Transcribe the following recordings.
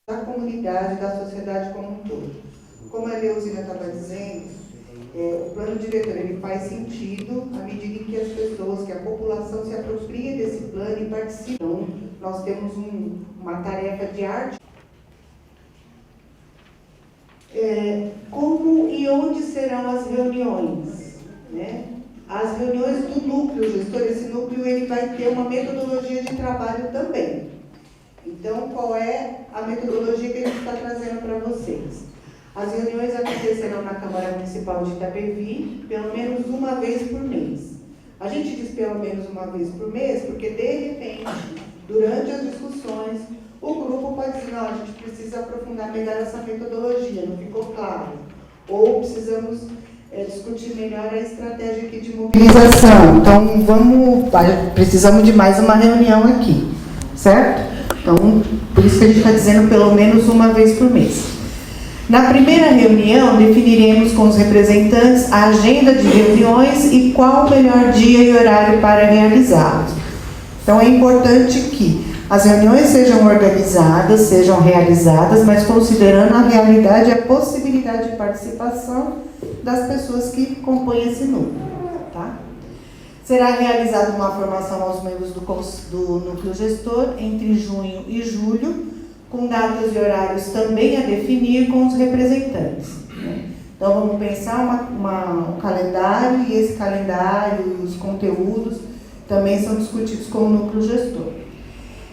da comunidade, da sociedade como um todo. Como a Leuzina estava dizendo, o plano diretor ele faz sentido à medida em que as pessoas, que a população se apropria desse plano e participa. Então, nós temos uma tarefa de arte. Como e onde serão as reuniões? Né? As reuniões do núcleo gestor, esse núcleo ele vai ter uma metodologia de trabalho também. Então, qual é a metodologia que a gente está trazendo para vocês? As reuniões acontecerão na Câmara Municipal de Itapevi, pelo menos uma vez por mês. A gente diz pelo menos uma vez por mês, porque de repente, durante as discussões, o grupo pode dizer, não, a gente precisa aprofundar melhor essa metodologia, não ficou claro. Ou precisamos discutir melhor a estratégia aqui de mobilização. Então, precisamos de mais uma reunião aqui, certo? Então, por isso que a gente está dizendo pelo menos uma vez por mês. Na primeira reunião, definiremos com os representantes a agenda de reuniões e qual o melhor dia e horário para realizá-las. Então, é importante que as reuniões sejam organizadas, sejam realizadas, mas considerando a realidade e a possibilidade de participação das pessoas que compõem esse núcleo. Tá? Será realizada uma formação aos membros do núcleo gestor entre junho e julho, com datas e horários também a definir com os representantes. Né? Então, vamos pensar um calendário, e esse calendário e os conteúdos também são discutidos com o núcleo gestor.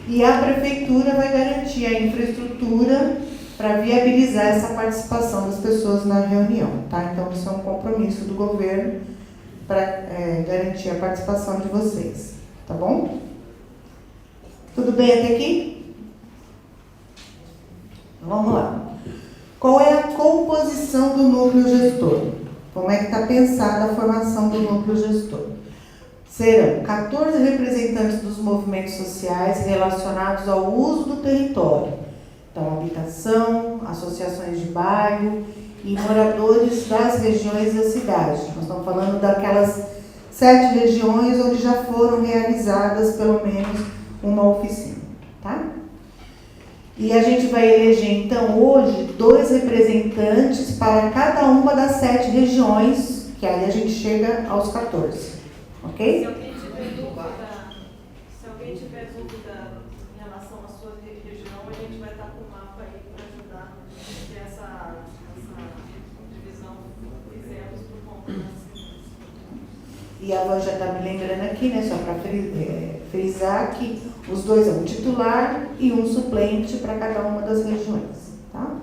E a prefeitura vai garantir a infraestrutura para viabilizar essa participação das pessoas na reunião. Tá? Então, isso é um compromisso do governo para garantir a participação de vocês. Tá bom? Tudo bem até aqui? Vamos lá. Qual é a composição do núcleo gestor? Como é que está pensada a formação do núcleo gestor? Serão 14 representantes dos movimentos sociais relacionados ao uso do território. Então, habitação, associações de bairro e moradores das regiões da cidade. Nós estamos falando daquelas 7 regiões onde já foram realizadas pelo menos uma oficina. Tá? E a gente vai eleger, então, hoje, 2 representantes para cada uma das 7 regiões, que aí a gente chega aos 14. Ok? Se alguém tiver dúvida em relação à sua região, a gente vai estar com o mapa aí para ajudar essa divisão que fizemos por conta das. E a Van já está me lembrando aqui, né, só para frisar que os 2 são um titular e um suplente para cada uma das regiões. Tá?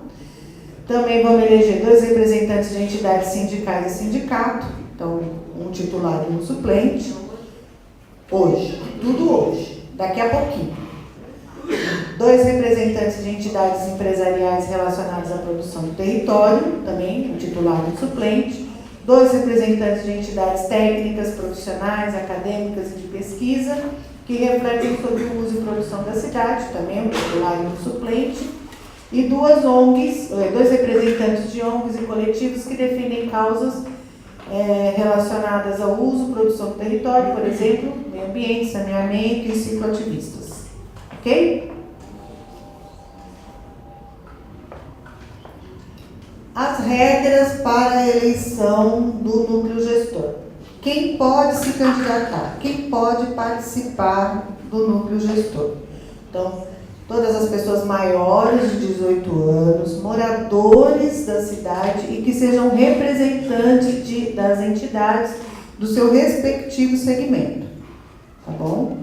Também vamos eleger 2 representantes de entidades sindicais e sindicato, então um titular e um suplente. Hoje, tudo hoje, daqui a pouquinho. 2 representantes de entidades empresariais relacionadas à produção do território, também um titular e um suplente. 2 representantes de entidades técnicas, profissionais, acadêmicas e de pesquisa, que refletem sobre o uso e produção da cidade, também um titular e um suplente. E 2 ONGs, 2 representantes de ONGs e coletivos que defendem causas relacionadas ao uso e produção do território, por exemplo, meio ambiente, saneamento e cicloativistas. Ok? As regras para a eleição do núcleo gestor. Quem pode se candidatar? Quem pode participar do núcleo gestor? Então, todas as pessoas maiores de 18 anos, moradores da cidade e que sejam representantes das entidades do seu respectivo segmento. Tá bom?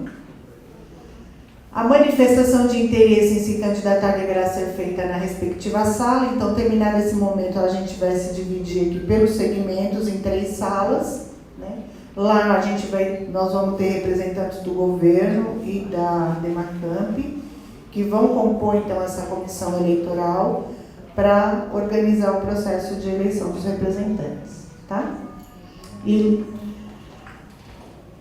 A manifestação de interesse em se candidatar deverá ser feita na respectiva sala. Então, terminado esse momento, a gente vai se dividir aqui pelos segmentos em 3 salas. Né? Lá nós vamos ter representantes do governo e da Demacamp, que vão compor, então, essa comissão eleitoral para organizar o processo de eleição dos representantes. Tá?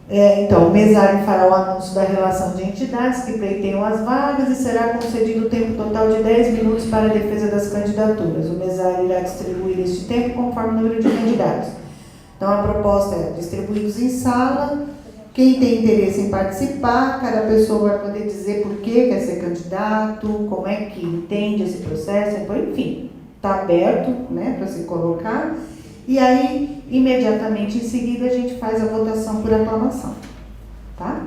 Então, o mesário fará o anúncio da relação de entidades que pleiteiam as vagas e será concedido o tempo total de 10 minutos para a defesa das candidaturas. O mesário irá distribuir este tempo conforme o número de candidatos. Então, a proposta é distribuídos em sala. Quem tem interesse em participar, cada pessoa vai poder dizer por que quer ser candidato, como é que entende esse processo, enfim, está aberto, né, para se colocar. E aí, imediatamente em seguida, a gente faz a votação por aclamação, tá?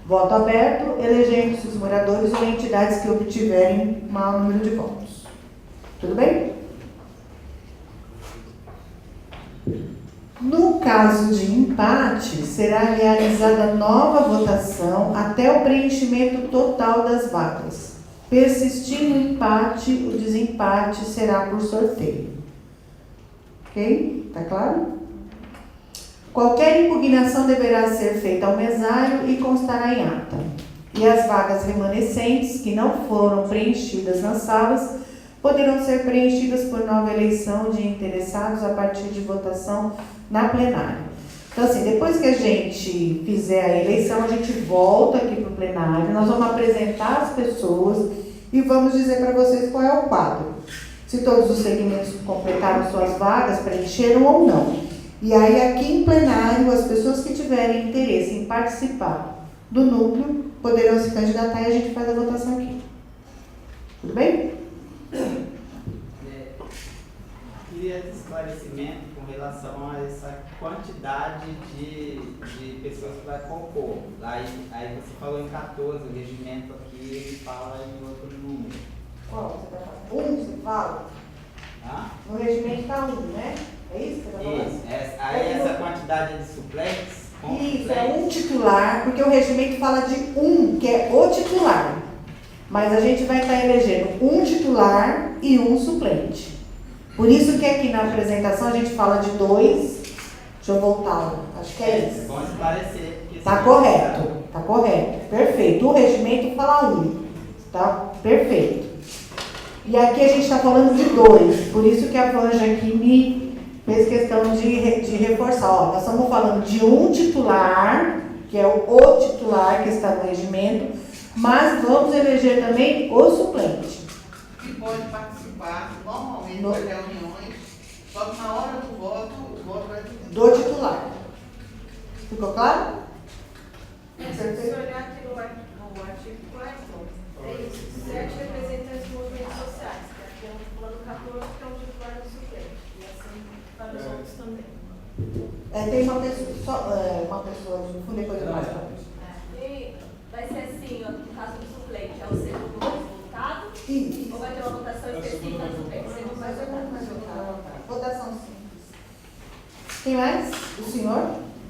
Voto aberto, elegendo-se os moradores ou entidades que obtiverem maior número de votos. Tudo bem? No caso de empate, será realizada nova votação até o preenchimento total das vagas. Persistindo o empate, o desempate será por sorteio. Ok? Tá claro? Qualquer impugnação deverá ser feita ao mesário e constará em ata. E as vagas remanescentes, que não foram preenchidas nas salas, poderão ser preenchidas por nova eleição de interessados a partir de votação na plenária. Então, assim, depois que a gente fizer a eleição, a gente volta aqui para o plenário, nós vamos apresentar as pessoas e vamos dizer para vocês qual é o quadro. Se todos os segmentos completaram suas vagas, preencheram ou não. E aí, aqui em plenário, as pessoas que tiverem interesse em participar do núcleo poderão se candidatar e a gente faz a votação aqui. Tudo bem? Queria esclarecimento com relação a essa quantidade de pessoas que vai compor. Aí você falou em 14, o regimento aqui ele fala em outro número. Qual você está falando? Você fala? Hã? No regimento está 1, né? É isso que você está falando? Isso. Aí essa quantidade de suplentes? Isso, é um titular, porque o regimento fala de um, que é o titular. Mas a gente vai estar elegendo um titular e um suplente. Por isso que aqui na apresentação a gente fala de 2. Deixa eu voltar, acho que é isso. Bom esclarecer. Tá correto, perfeito. O regimento fala 1, tá? Perfeito. E aqui a gente está falando de 2, por isso que a Vanja aqui me fez questão de reforçar. Ó, nós estamos falando de um titular, que é o titular que está no regimento, mas vamos eleger também o suplente. Que pode participar normalmente das reuniões, só que na hora do voto, o voto vai do titular. Ficou claro? Se você olhar aqui no artigo 4, é isso, 7 representantes de movimentos sociais, que é o plano 14, que é o titular do suplente, e assim para os outros também. Tem uma pessoa, no fundo, depois eu mais para E vai ser assim, ó, no caso do suplente, é o segundo resultado? Isso. Ou vai ter uma votação específica do suplente? Segundo Vai ser resultado. mais resultado. Votação simples. Quem mais? O senhor?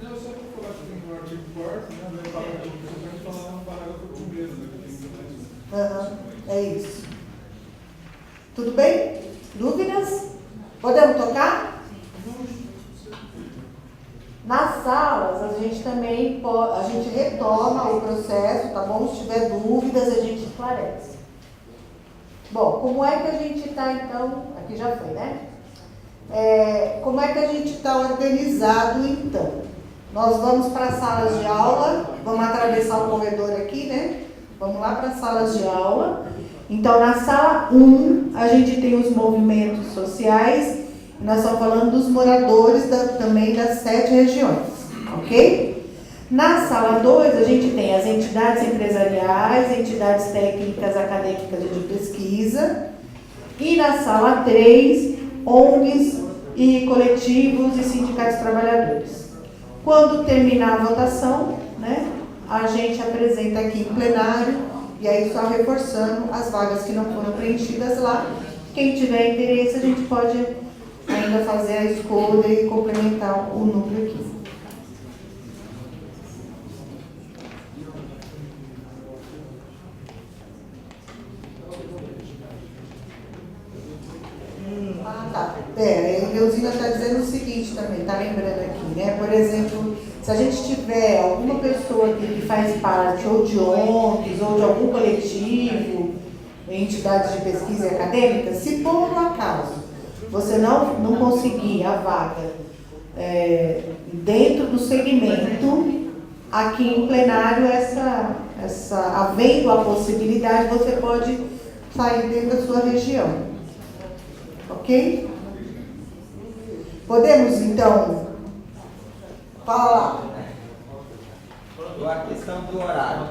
Não, só para falar que tem no artigo 4º, né, vai falar que o suplente fala no parágrafo 1º, né, que tem suplente. É isso. Tudo bem? Dúvidas? Podemos tocar? Nas salas, a gente também a gente retoma o processo, tá bom? Se tiver dúvidas, a gente esclarece. Bom, como é que a gente está, então... Aqui já foi, né? Como é que a gente está organizado, então? Nós vamos para as salas de aula, vamos atravessar o corredor aqui, né? Vamos lá para as salas de aula. Então, na sala 1, a gente tem os movimentos sociais. Nós estamos falando dos moradores também das 7 regiões, ok? Na sala 2, a gente tem as entidades empresariais, entidades técnicas, acadêmicas e de pesquisa. E na sala 3, ONGs e coletivos e sindicatos trabalhadores. Quando terminar a votação, né, a gente apresenta aqui em plenário, e aí só reforçando as vagas que não foram preenchidas lá. Quem tiver interesse, a gente pode ainda fazer a escolha e complementar o núcleo aqui. Tá. A Leuzina está dizendo o seguinte também, está lembrando aqui, né? Por exemplo, se a gente tiver alguma pessoa aqui que faz parte ou de ONGs ou de algum coletivo, entidades de pesquisa e acadêmica, se por um acaso você não conseguir a vaga dentro do segmento, aqui em plenário, havendo a possibilidade, você pode sair dentro da sua região. Ok? Podemos, então, fala lá. A questão do horário.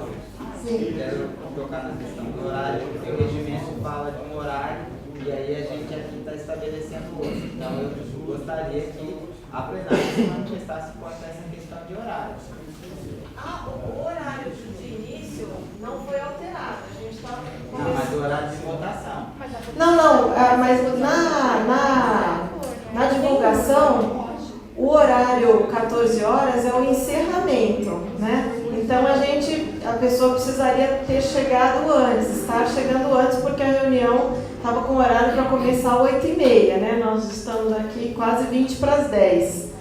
Sim. Quero tocar na questão do horário, porque o regimento fala de um horário e aí a gente aqui está estabelecendo outro. Então eu gostaria que a plenária se manifestasse quanto a essa questão de horário. O horário de início não foi alterado. A gente estava Não, mas o horário de votação. Não, mas na divulgação, o horário 14 horas é o encerramento, né? Então a pessoa precisaria ter chegado antes, estar chegando antes, porque a reunião estava com horário para começar às 8h30, né? Nós estamos aqui quase 20 para as 10.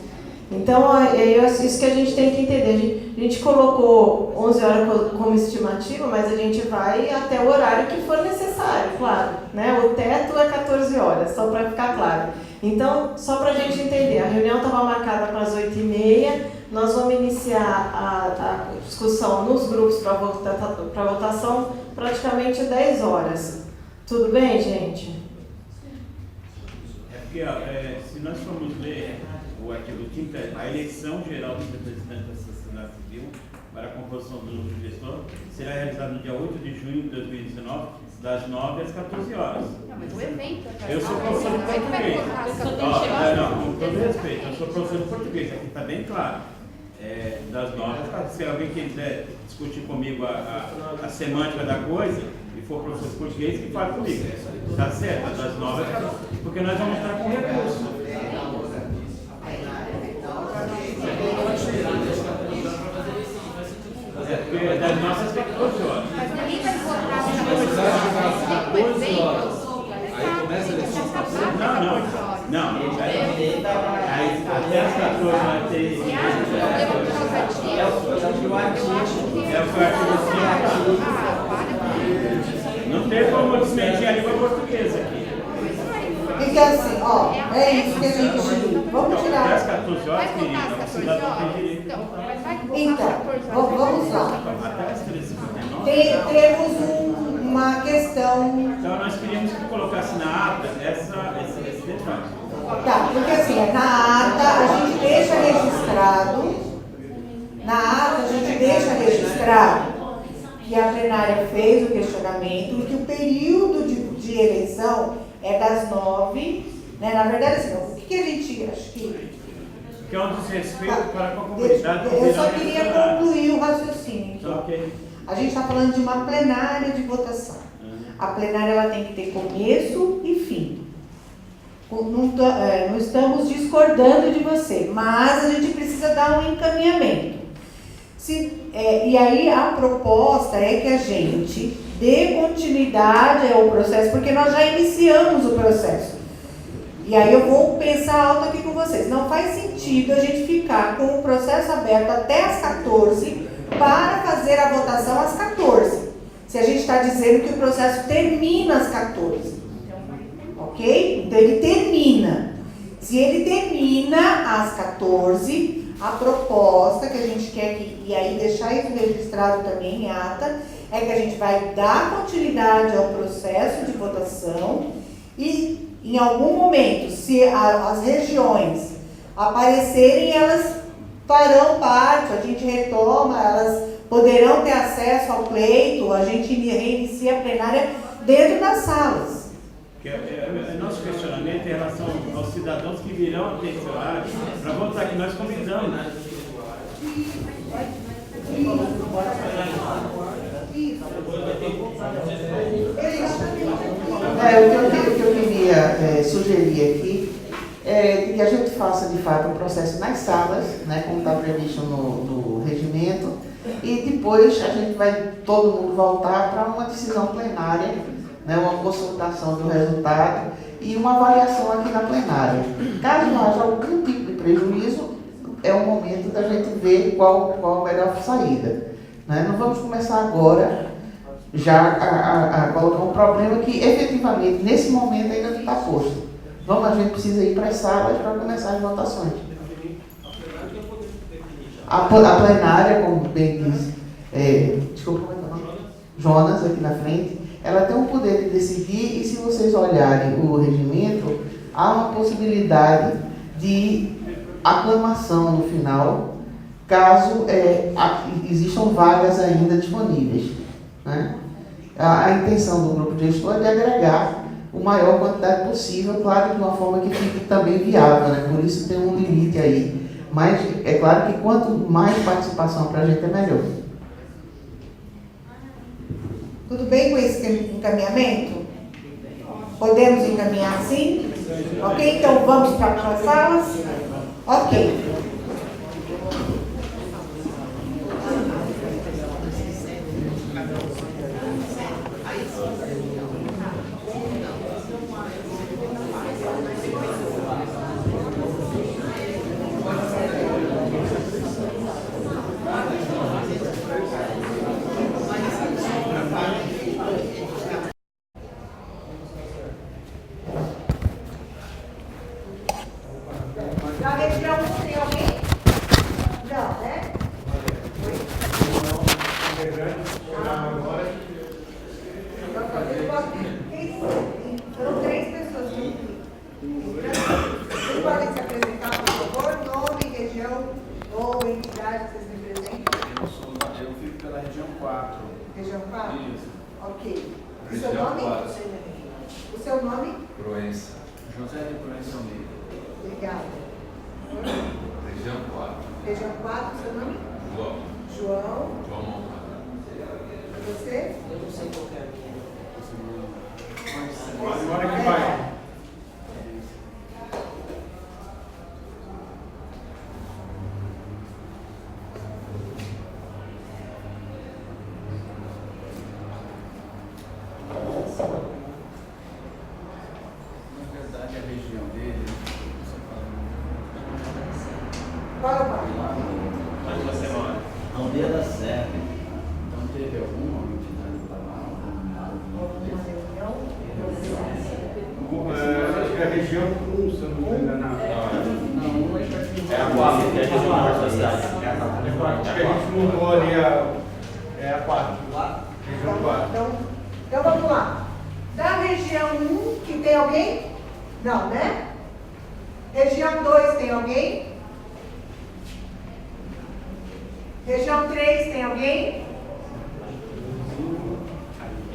Então, isso que a gente tem que entender. A gente colocou 11 horas como estimativa, mas a gente vai até o horário que for necessário, claro, né? O teto é 14 horas, só para ficar claro. Então, só para a gente entender, a reunião estava marcada para as 8h30, nós vamos iniciar a discussão nos grupos para votação praticamente 10 horas. Tudo bem, gente? É porque, se nós formos ler o artigo 5, a eleição geral dos representantes da sociedade civil para a composição do núcleo gestor será realizada no dia 8 de junho de 2019, das 9 às 14 horas. Não, mas o evento é Eu sou professor de português. Com todo respeito, eu sou professor de português, aqui está bem claro. Das 9 às 14. Se alguém quiser discutir comigo a semântica da coisa, e for professor de português, que fale comigo. Está certo? Das 9 às 14. Porque nós vamos estar com recurso. Porque das 9 às 14 horas. Mas ninguém vai votar no evento. Aí começa a eleição. Não. Aí até as 14 vai ter. É o artigo 5. Não tem como desmentir a língua portuguesa aqui. Então, assim, é isso que a gente... Vamos Até tirar... as 14 horas, querida, o cidadão tem direito de votar. Então, vamos lá. Até as 13h59. Temos uma questão... Então, nós queríamos que colocasse na ata esse detalhe. Tá, porque assim, na ata a gente deixa registrado, que a plenária fez o questionamento e que o período de eleição é das 9, né? Na verdade, assim, o que a gente acha que... Que é um desrespeito para com a comunidade. Eu só queria concluir o raciocínio. Então, ok. A gente está falando de uma plenária de votação. A plenária ela tem que ter começo e fim. Não estamos discordando de você, mas a gente precisa dar um encaminhamento. E aí a proposta é que a gente dê continuidade ao processo, porque nós já iniciamos o processo. E aí eu vou pensar alto aqui com vocês. Não faz sentido a gente ficar com o processo aberto até às 14 para fazer a votação às 14. Se a gente está dizendo que o processo termina às 14. Ok? Então ele termina. Se ele termina às 14, a proposta que a gente quer e aí deixar isso registrado também em ata, é que a gente vai dar continuidade ao processo de votação e em algum momento, se as regiões aparecerem, elas farão parte, a gente retoma, elas poderão ter acesso ao pleito, a gente reinicia a plenária dentro das salas. Nosso questionamento em relação aos cidadãos que virão até esse horário para votar, que nós convidamos. O que eu queria sugerir aqui é que a gente faça de fato um processo nas salas, né, como está previsto no regimento, e depois a gente vai todo mundo voltar para uma decisão plenária, né, uma consultação do resultado e uma avaliação aqui na plenária. Caso haja algum tipo de prejuízo, é o momento da gente ver qual a melhor saída. Né? Não vamos começar agora já a colocar um problema que efetivamente nesse momento ainda não está posto. A gente precisa ir para as salas para começar as votações. A plenária, como bem disse, desculpa, Jonas aqui na frente, ela tem o poder de decidir e se vocês olharem o regimento, há uma possibilidade de aclamação no final, caso existam vagas ainda disponíveis, né? A intenção do grupo de gestor é de agregar o maior quantidade possível, claro, de uma forma que fique também viável, né? Por isso tem um limite aí. Mas é claro que quanto mais participação para a gente é melhor. Tudo bem com esse encaminhamento? Podemos encaminhar assim? Ok, então vamos para as salas? Ok. Na região 1 tem alguém? Não, né? Foram 3 pessoas aqui. Vocês podem se apresentar, por favor? Nome, região ou entidade que vocês representam? Eu fico pela região 4. Região 4? Isso. Ok. O seu Região nome? 4. O seu nome? Proença. José de Proença Almeida. Obrigada. Região 4. Região 4, seu nome? João. João. João Monta. E você? Eu não sei qual que é a minha. Agora que vai. Na verdade, a região dele, Qual é o bairro? onde você mora? Aldeia da Serra. Então teve alguma entidade para lá? Alguma reunião? Acho que é a região 1, se eu não estou enganado. Não, é É a 4, que é a região norte da cidade. acho que a gente mudou ali a 4. Região 4. Então vamos lá. Da região 1, que tem alguém? Não, né? Região 2 tem alguém? Região 3 tem alguém?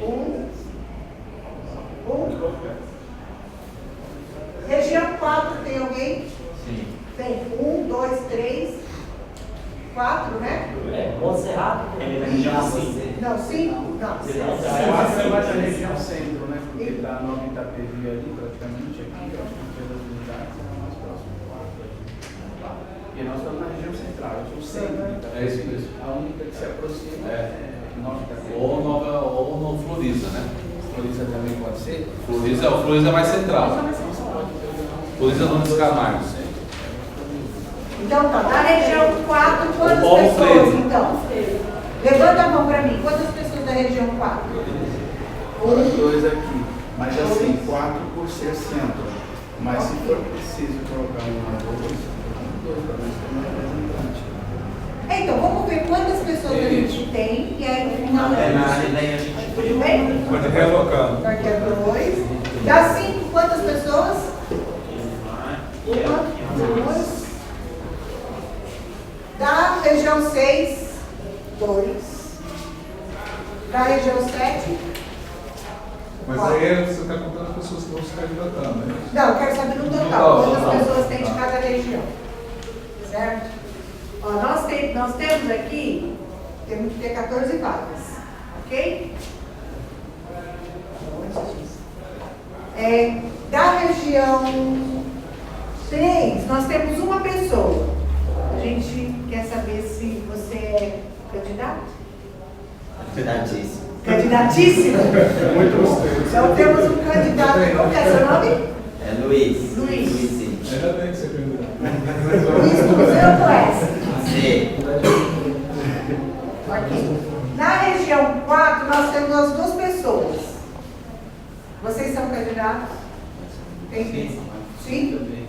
1. Região 4 tem alguém? Sim. Tem 1, 2, 3, 4, né? Monserrato, ele é da região 5. Não, 5? Não. Essa é mais a região centro, né? Porque está no Itapevi ali, praticamente aqui, eu acho que pelas unidades é mais próximo. E nós estamos na região central, eu sou o centro. É isso mesmo. A única que se aproxima é Nova Itapevi. Ou no Floriza, né? Floriza também pode ser? Floriza, o Floriza é mais central. Floriza Nunes Camargo. Então tá, na região 4, quantas O Paulo pessoas Freire. então? Levanta a mão para mim, quantas pessoas da região 4? Fora 2 aqui, mas assim, 4 por ser centro. Mas se for preciso colocar uma ou 2 para nós ter um representante. Então, vamos ver quantas pessoas a gente tem e aí no final Daí a gente tudo bem? Pode realocar. Daqui a 2. Dá 5, quantas pessoas? 1, 2. Da região 6, 2. Da região 7. Mas aí você está contando as pessoas que vão se candidatando, né? Não, eu quero saber no total, quantas pessoas tem de cada região. Certo? Ó, nós temos aqui, temos que ter 14 vagas. Ok? Da região 3, nós temos uma pessoa. A gente quer saber se você é candidato? Candidatíssimo. Candidatíssimo? Muito gostei. Então temos um candidato. Qual que é seu nome? É Luiz. Luiz. Sim. Ainda bem que você candidato. Luiz Cruzeiro conhece? Sim. Aqui. Na região 4, nós temos as 2 pessoas. Vocês são candidatos? Tem? Sim?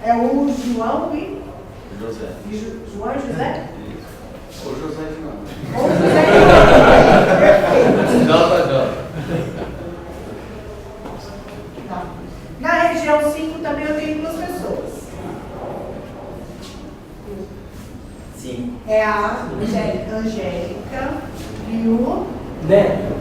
É o João e? José. João e José? Ô José de não. Ou José e Perfeito. Jota. Tá. Na região 5 também eu tenho 2 pessoas. 5. Né?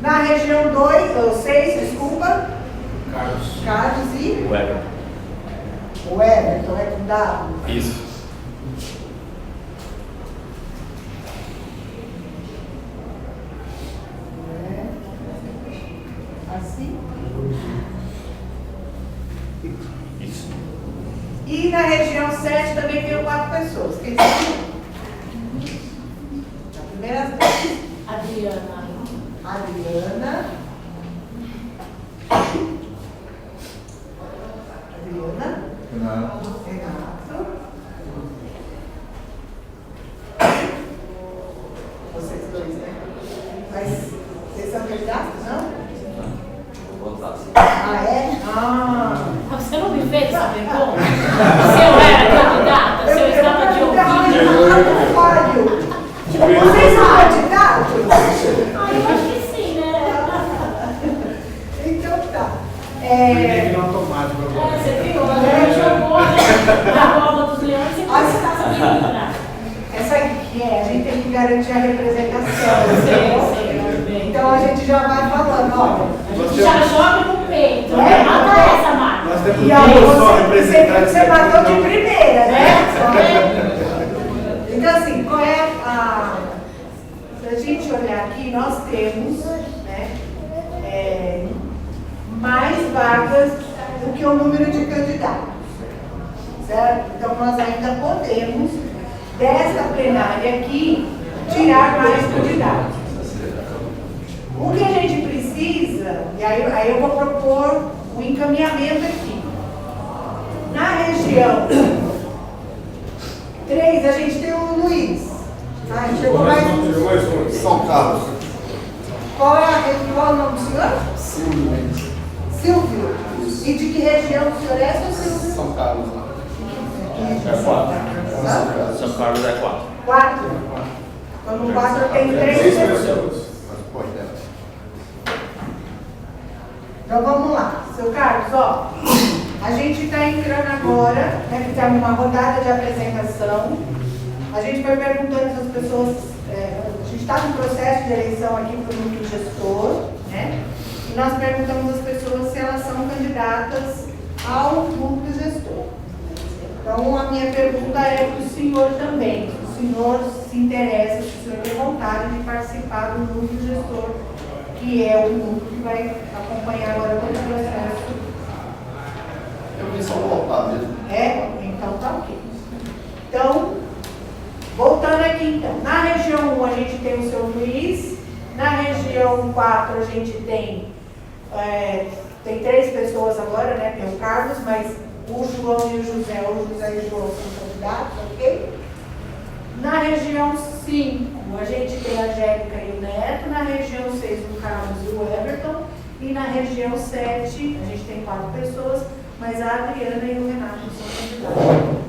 Na região 2, ou 6, desculpa. Carlos. Carlos e? O Everton. O Everton, é com W. Isso. Assim. Isso. E na região 7 também tem 4 pessoas. Quem sabe? Na primeira vez. Adriana. Adriana. Renato. Renato. Vocês dois, né? Mas vocês são candidatos, não? Ah, é? Ah. Você não me fez essa pergunta? Se eu era candidata, se eu estava de ouvido. Vocês são candidatos? Ah, eu acho que sim, né? Então tá. Não automático agora. Você viu? Ela jogou na bola dos leões e você está sabendo. Essa aqui a gente tem que garantir a representação. Então a gente já vai falando, olha. Já joga no peito, né? Mata essa, Marta. Nós temos E aí representantes. você matou de primeira, né? Então assim, qual é a... Se a gente olhar aqui, nós temos, né, mais vagas do que o número de candidatos, certo? Então nós ainda podemos, dessa plenária aqui, tirar mais candidatos. O que a gente precisa, e aí eu vou propor o encaminhamento aqui. Na região 3, a gente tem o Luiz. Ah, chegou mais um. São Carlos. Qual é o nome do senhor? Silvio. Silvio. E de que região o senhor é, seu Silvio? São Carlos. É 4. São Carlos é 4. 4. Então no 4 eu tenho 3 pessoas. Então vamos lá, seu Carlos, ó. A gente está entrando agora, né, que temos uma rodada de apresentação. A gente foi perguntando se as pessoas. A gente está no processo de eleição aqui para o núcleo gestor, né? E nós perguntamos às pessoas se elas são candidatas ao núcleo gestor. Então a minha pergunta é para o senhor também. Se o senhor se interessa, se o senhor tem vontade de participar do núcleo gestor, que é o núcleo que vai acompanhar agora todo o processo. Eu vim só voltar mesmo. É? Então tá ok. Então, voltando aqui então. Na região 1 a gente tem o seu Luiz. Na região 4 a gente tem 3 pessoas agora, né? Tem o Carlos, mas o João e o José e o João são candidatos, ok? Na região 5 a gente tem a Angélica e o Neto. Na região 6 o Carlos e o Everton. E na região 7 a gente tem 4 pessoas, mas a Adriana e o Renato são candidatos.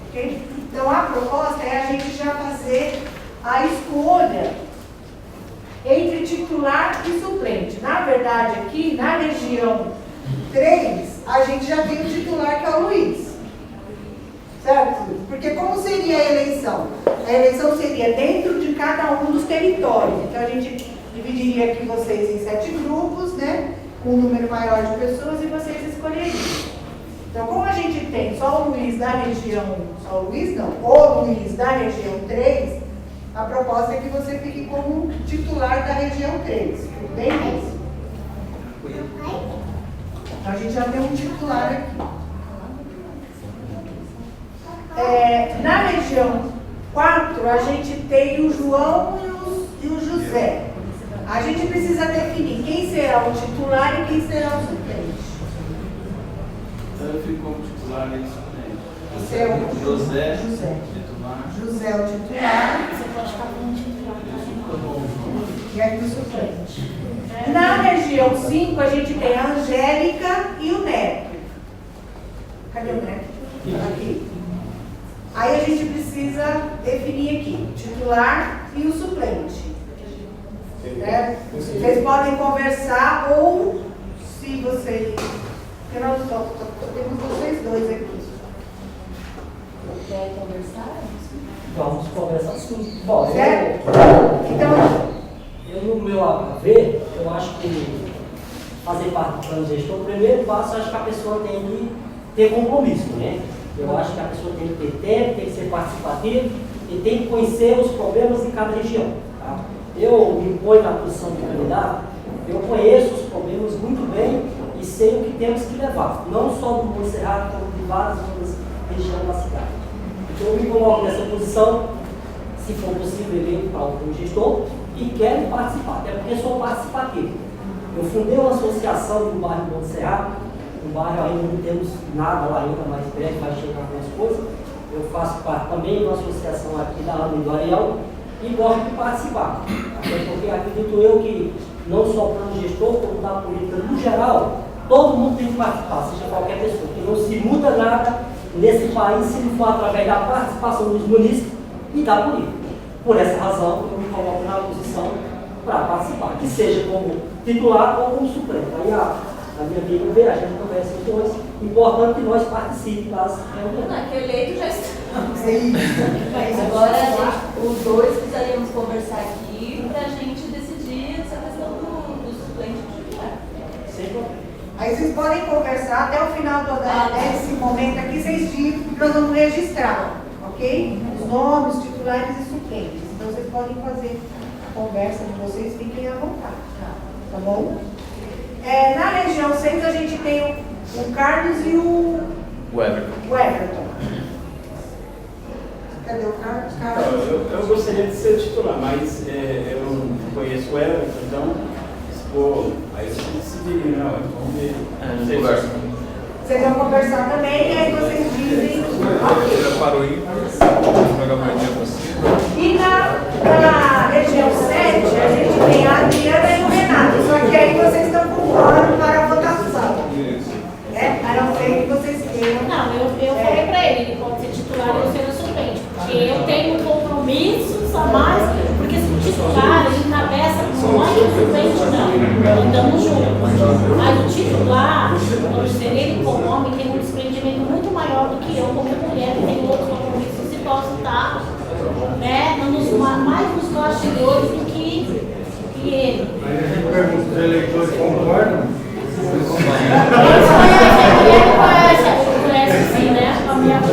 Ok? Então a proposta é a gente já fazer a escolha entre titular e suplente. Na verdade, aqui na região 3, a gente já tem o titular, que é o Luiz. Certo? Porque como seria a eleição? A eleição seria dentro de cada um dos territórios. Então a gente dividiria aqui vocês em 7 grupos, né? Com um número maior de pessoas, e vocês escolheriam. Então, como a gente tem só o Luiz da região, o Luiz da região 3, a proposta é que você fique como titular da região 3. Tudo bem, Luiz? Então, a gente já tem um titular aqui. Na região 4, a gente tem o João e o José. A gente precisa definir quem será o titular e quem será o suplente. Eu fico como titular e suplente. Você é o José. Titular. José é o titular. Você pode ficar como titular. E aqui o suplente. Na região 5, a gente tem a Angélica e o Neto. Cadê o Neto? Aqui. Aí a gente precisa definir aqui o titular e o suplente. Vocês podem conversar, ou se vocês... Porque nós só temos vocês dois aqui. quer conversar? Vamos conversar sim. Bom, Certo? Então, eu no meu haver, eu acho que fazer parte do plano gestor, o primeiro passo, eu acho que a pessoa tem que ter compromisso, né? Eu acho que a pessoa tem que ter tempo, tem que ser participativa e tem que conhecer os problemas de cada região. Tá? Eu me ponho na posição de candidato, eu conheço os problemas muito bem e sei o que temos que levar, não só do Monte Serrato, como de várias outras regiões da cidade. Então eu me coloco nessa posição, se for possível, eleito para o gestor e quero participar, até porque sou participativo. Eu fundei uma associação no bairro Monte Serrato, no bairro ainda não temos nada lá ainda, mas breve vai chegar algumas coisas. Eu faço parte também de uma associação aqui da Ana e do Ariel e gosto de participar, até porque acredito eu que não só o plano gestor, como da política no geral, todo mundo tem que participar, seja qualquer pessoa, que não se muda nada nesse país se não for através da participação dos munícipes e da política. Por essa razão, eu me coloco na posição para participar, que seja como titular ou como suplente. Aí a minha vida, a gente conversa os dois, importante que nós participemos das reuniões. Não, que eleito já estamos. Mas agora os dois precisaríamos conversar aqui para a gente decidir essa questão do suplente titular. Sem problema. aí vocês podem conversar até o final desse momento aqui, vocês dizem que nós vamos registrar, ok? Os nomes, titulares e suplentes. Então vocês podem fazer a conversa de vocês, fiquem à vontade, tá bom? Na região centro a gente tem o Carlos e o Everton. Cadê o Carlos? Eu gostaria de ser titular, mas eu não conheço o Everton, então, aí vocês decidirem, não, vamos ver. Conversa. Vocês vão conversar também, e aí vocês dizem. E na região 7, a gente tem a Adriana e o Renato, só que aí vocês estão com quórum para a votação. A não ser que vocês queiram. Não, eu falei pra ele pode ser titular e eu ser suplente, porque eu tenho compromissos a mais, porque se titular, ele encabeça com mãe e suplente, não, andamos juntos. Mas o titular, por ser ele como homem, tem um desprendimento muito maior do que eu como mulher, que tem outros compromissos e posso estar mais nos bastidores do que ele. Aí a gente pergunta se os eleitores concordam. Ele conhece sim, né? A minha mãe.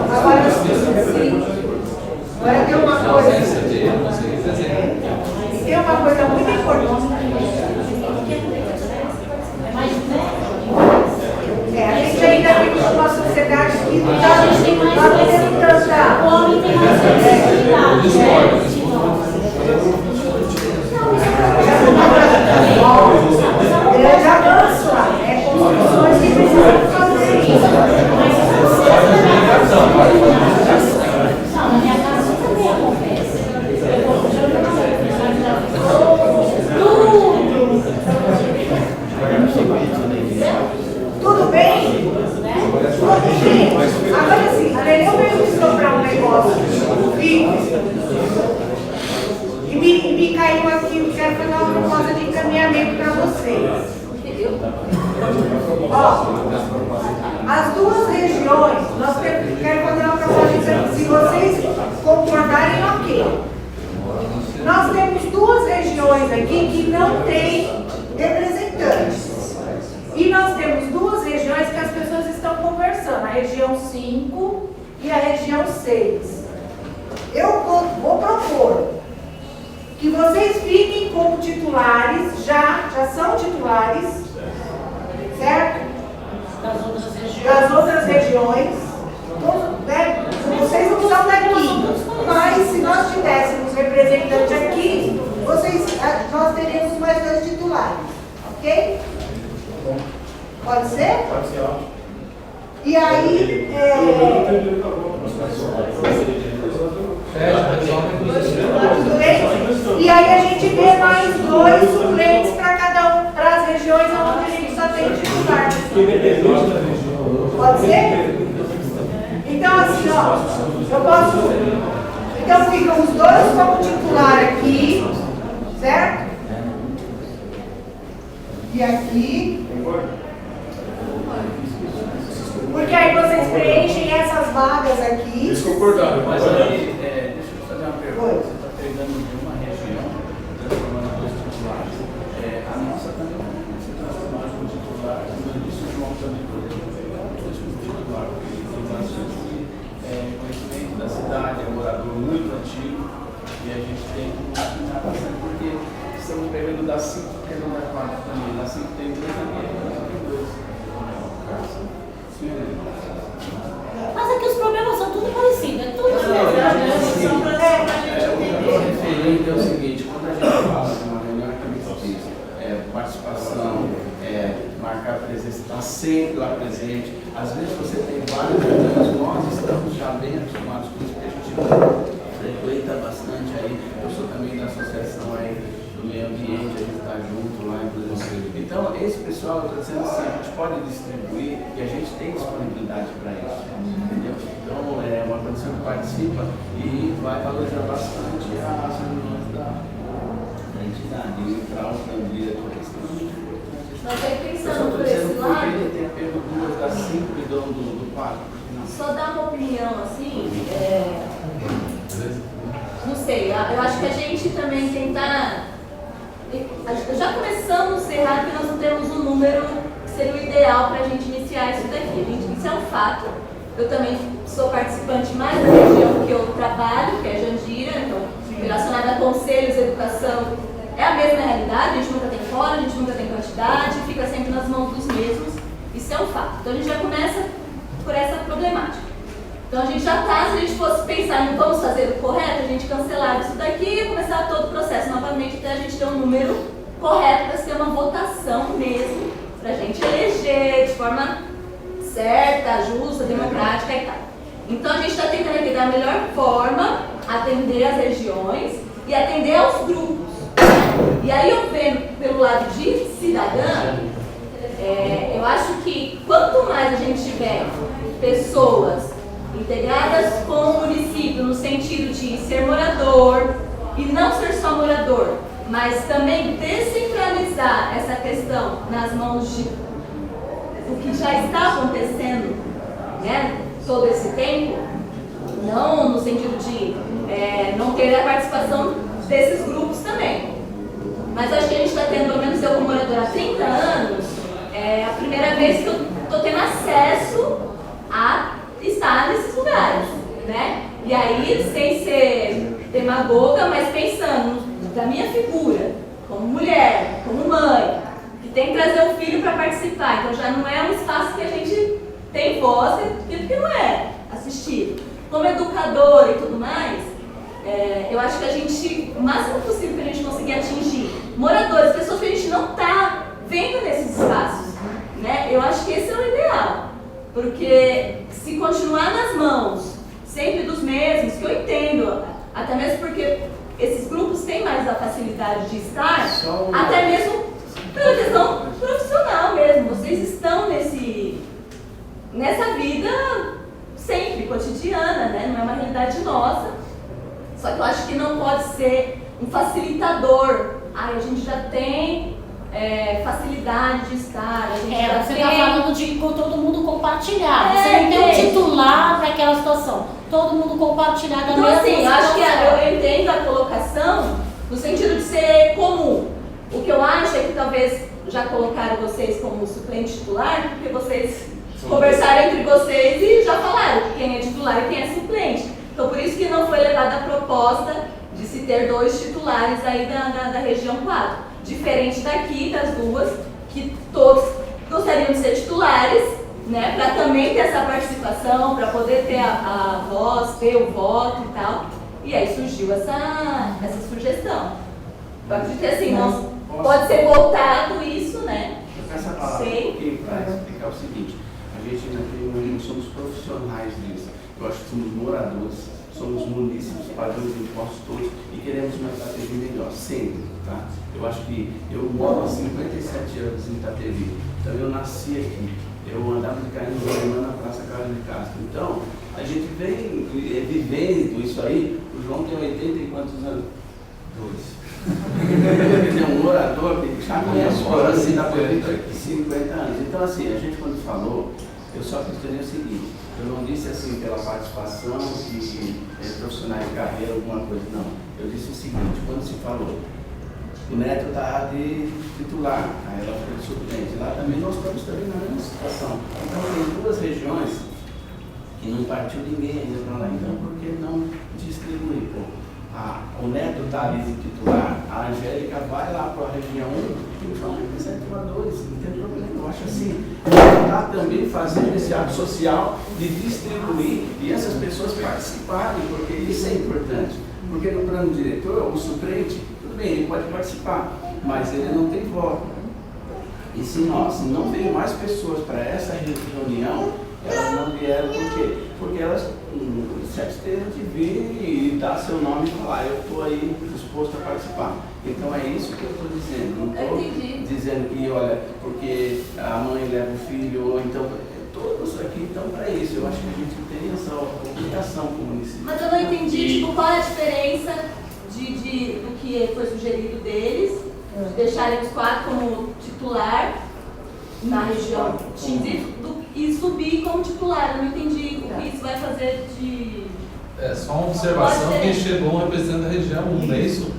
Agora tem uma coisa. Tem uma coisa muito importante. A gente ainda vive numa sociedade que não está tendo tanta. O homem tem mais sensibilidade. Grande avanço, construções que precisam fazer isso. Não, na minha casa isso também acontece. Tudo bem? Tudo bem. Agora sim, a Nenê veio me soprar um negócio e me caiu aqui, eu quero fazer uma proposta de encaminhamento para vocês. Ó, as duas regiões, quero fazer uma proposta de encaminhamento, se vocês concordarem, ok. Nós temos duas regiões aqui que não têm representantes. E nós temos duas regiões que as pessoas estão conversando, a região 5 e a região 6. Eu vou propor que vocês fiquem como titulares, já são titulares, certo? Das outras regiões. Vocês não são daqui, mas se nós tivéssemos representante aqui, nós teríamos mais dois titulares, ok? Pode ser? Pode ser, ó. E aí, tudo bem? E aí a gente vê mais dois suplentes para cada um, para as regiões onde a gente só tem titular. Pode ser? Então assim, ó, eu posso. Então ficam os dois como titular aqui, certo? Certo? E aqui. Porque aí vocês preenchem essas vagas aqui. Isso concordado. Mas aí, deixa eu fazer uma pergunta. Você está pegando de uma região, transformando dois titulares. A nossa também se transformar como titular. No início, o João também poderia pegar dois como titular, porque ele tem bastante conhecimento da cidade, é um morador muito antigo. E a gente tem que afinar bastante, porque estamos pegando das 5, pegando da 4 também. Das 5 tem 2, da minha tem 2. Mas aqui os problemas são tudo parecidos, é tudo O referente é o seguinte, quando a gente fala de uma reunião que a gente diz, participação, marcar a presença, estar sempre lá presente. Às vezes você tem vários reuniões, nós estamos já bem acostumados com isso, porque a gente frequenta bastante aí. Eu sou também da associação aí do meio ambiente, a gente está junto lá, inclusive. Então, esse pessoal, eu estou dizendo assim, a gente pode distribuir e a gente tem disponibilidade para isso, entendeu? Então, é uma condição que participa e vai valorizar bastante as reuniões da entidade. E para o diretor, que é extremamente importante. Mas aí pensando por esse lado, ele tem pego 2 das 5 e do 4. só dar uma opinião assim, não sei, eu acho que a gente também tentar. Já começamos errado porque nós não temos um número que seria o ideal para a gente iniciar isso daqui. Isso é um fato. Eu também sou participante mais da região que eu trabalho, que é Jandira, então relacionada a conselhos, educação, é a mesma realidade, a gente nunca tem fora, a gente nunca tem quantidade, fica sempre nas mãos dos mesmos, isso é um fato. Então a gente já começa por essa problemática. Então a gente já está, se a gente fosse pensar em vamos fazer o correto, a gente cancelar isso daqui e começar todo o processo novamente até a gente ter um número correto para ser uma votação mesmo, para a gente eleger de forma certa, justa, democrática e tal. Então a gente está tentando aqui da melhor forma atender as regiões e atender aos grupos. E aí eu vendo pelo lado de cidadã, eu acho que quanto mais a gente tiver pessoas integradas com o município no sentido de ser morador e não ser só morador, mas também descentralizar essa questão nas mãos de o que já está acontecendo, né, todo esse tempo, não no sentido de não ter a participação desses grupos também. Mas acho que a gente está tendo, pelo menos eu como moradora há 30 anos, a primeira vez que eu estou tendo acesso a estar nesses lugares, né? E aí, sem ser demagoga, mas pensando da minha figura, como mulher, como mãe, que tem que trazer o filho para participar, então já não é um espaço que a gente tem voz, porque não é assistido. Como educadora e tudo mais, eu acho que a gente, o máximo possível que a gente conseguir atingir moradores, pessoas que a gente não está vendo nesses espaços, né? Eu acho que esse é o ideal. Porque se continuar nas mãos sempre dos mesmos, que eu entendo, até mesmo porque esses grupos têm mais a facilidade de estar, até mesmo pela questão profissional mesmo. Vocês estão nessa vida sempre, cotidiana, né? Não é uma realidade nossa. Só que eu acho que não pode ser um facilitador. A gente já tem facilidade de estar. A gente já você tem... está falando de com todo mundo compartilhar. Você não tem um titular para aquela situação. Todo mundo compartilhar da mesma assim, situação. acho que eu entendo a colocação no sentido de ser comum. O que eu acho é que talvez já colocaram vocês como suplente titular, porque vocês conversaram entre vocês e já falaram quem é titular e quem é suplente. Então, por isso que não foi levada a proposta de se ter 2 titulares aí da região 4. Diferente daqui, das duas, que todos gostariam de ser titulares, né, para também ter essa participação, para poder ter a voz, ter o voto e tal. E aí surgiu essa sugestão. Eu acredito que assim, não pode ser voltado isso, né? Essa palavra aqui para explicar o seguinte, a gente ainda não somos profissionais disso. Eu acho que somos moradores, somos munícipes, pagamos impostos todos e queremos uma Itapevi melhor, sempre, tá? Eu acho que eu moro há 57 anos em Itapevi, então eu nasci aqui, eu andava de carrinho de rolemã na Praça Carlos de Castro. Então, a gente vem vivendo isso aí, o João tem 80 e quantos anos? 2. Tem um orador que já conhece o assim da política de 50 anos. Então, assim, a gente quando falou, eu só questionei o seguinte, eu não disse assim pela participação de profissionais de carreira, alguma coisa, não. Eu disse o seguinte, quando se falou, o Neto está de titular, aí ela foi de suplente. Lá também nós estamos também na mesma situação. Então tem duas regiões que não partiu ninguém ainda para lá. Então por que não distribuir? Pô, o Neto está ali de titular, a Angélica vai lá para a região 1 e são representadores, não tem problema. Eu acho assim, está também fazendo esse ato social de distribuir e essas pessoas participarem, porque isso é importante. Porque no plano diretor, o suplente, tudo bem, ele pode participar, mas ele não tem voto. E se não veio mais pessoas para essa reunião, elas não vieram por quê? Porque elas se absteram de vir e dar seu nome e falar, eu estou aí disposto a participar. Então é isso que eu estou dizendo. Não estou dizendo que, olha, porque a mãe leva o filho, ou então, todos aqui estão para isso. Eu acho que a gente tem essa obrigação como município. Mas eu não entendi, tipo, qual é a diferença do que foi sugerido deles, de deixarem os 4 como titular na região e subir como titular. Eu não entendi o que isso vai fazer de... É só uma observação que chegou um representante da região 1, não é isso?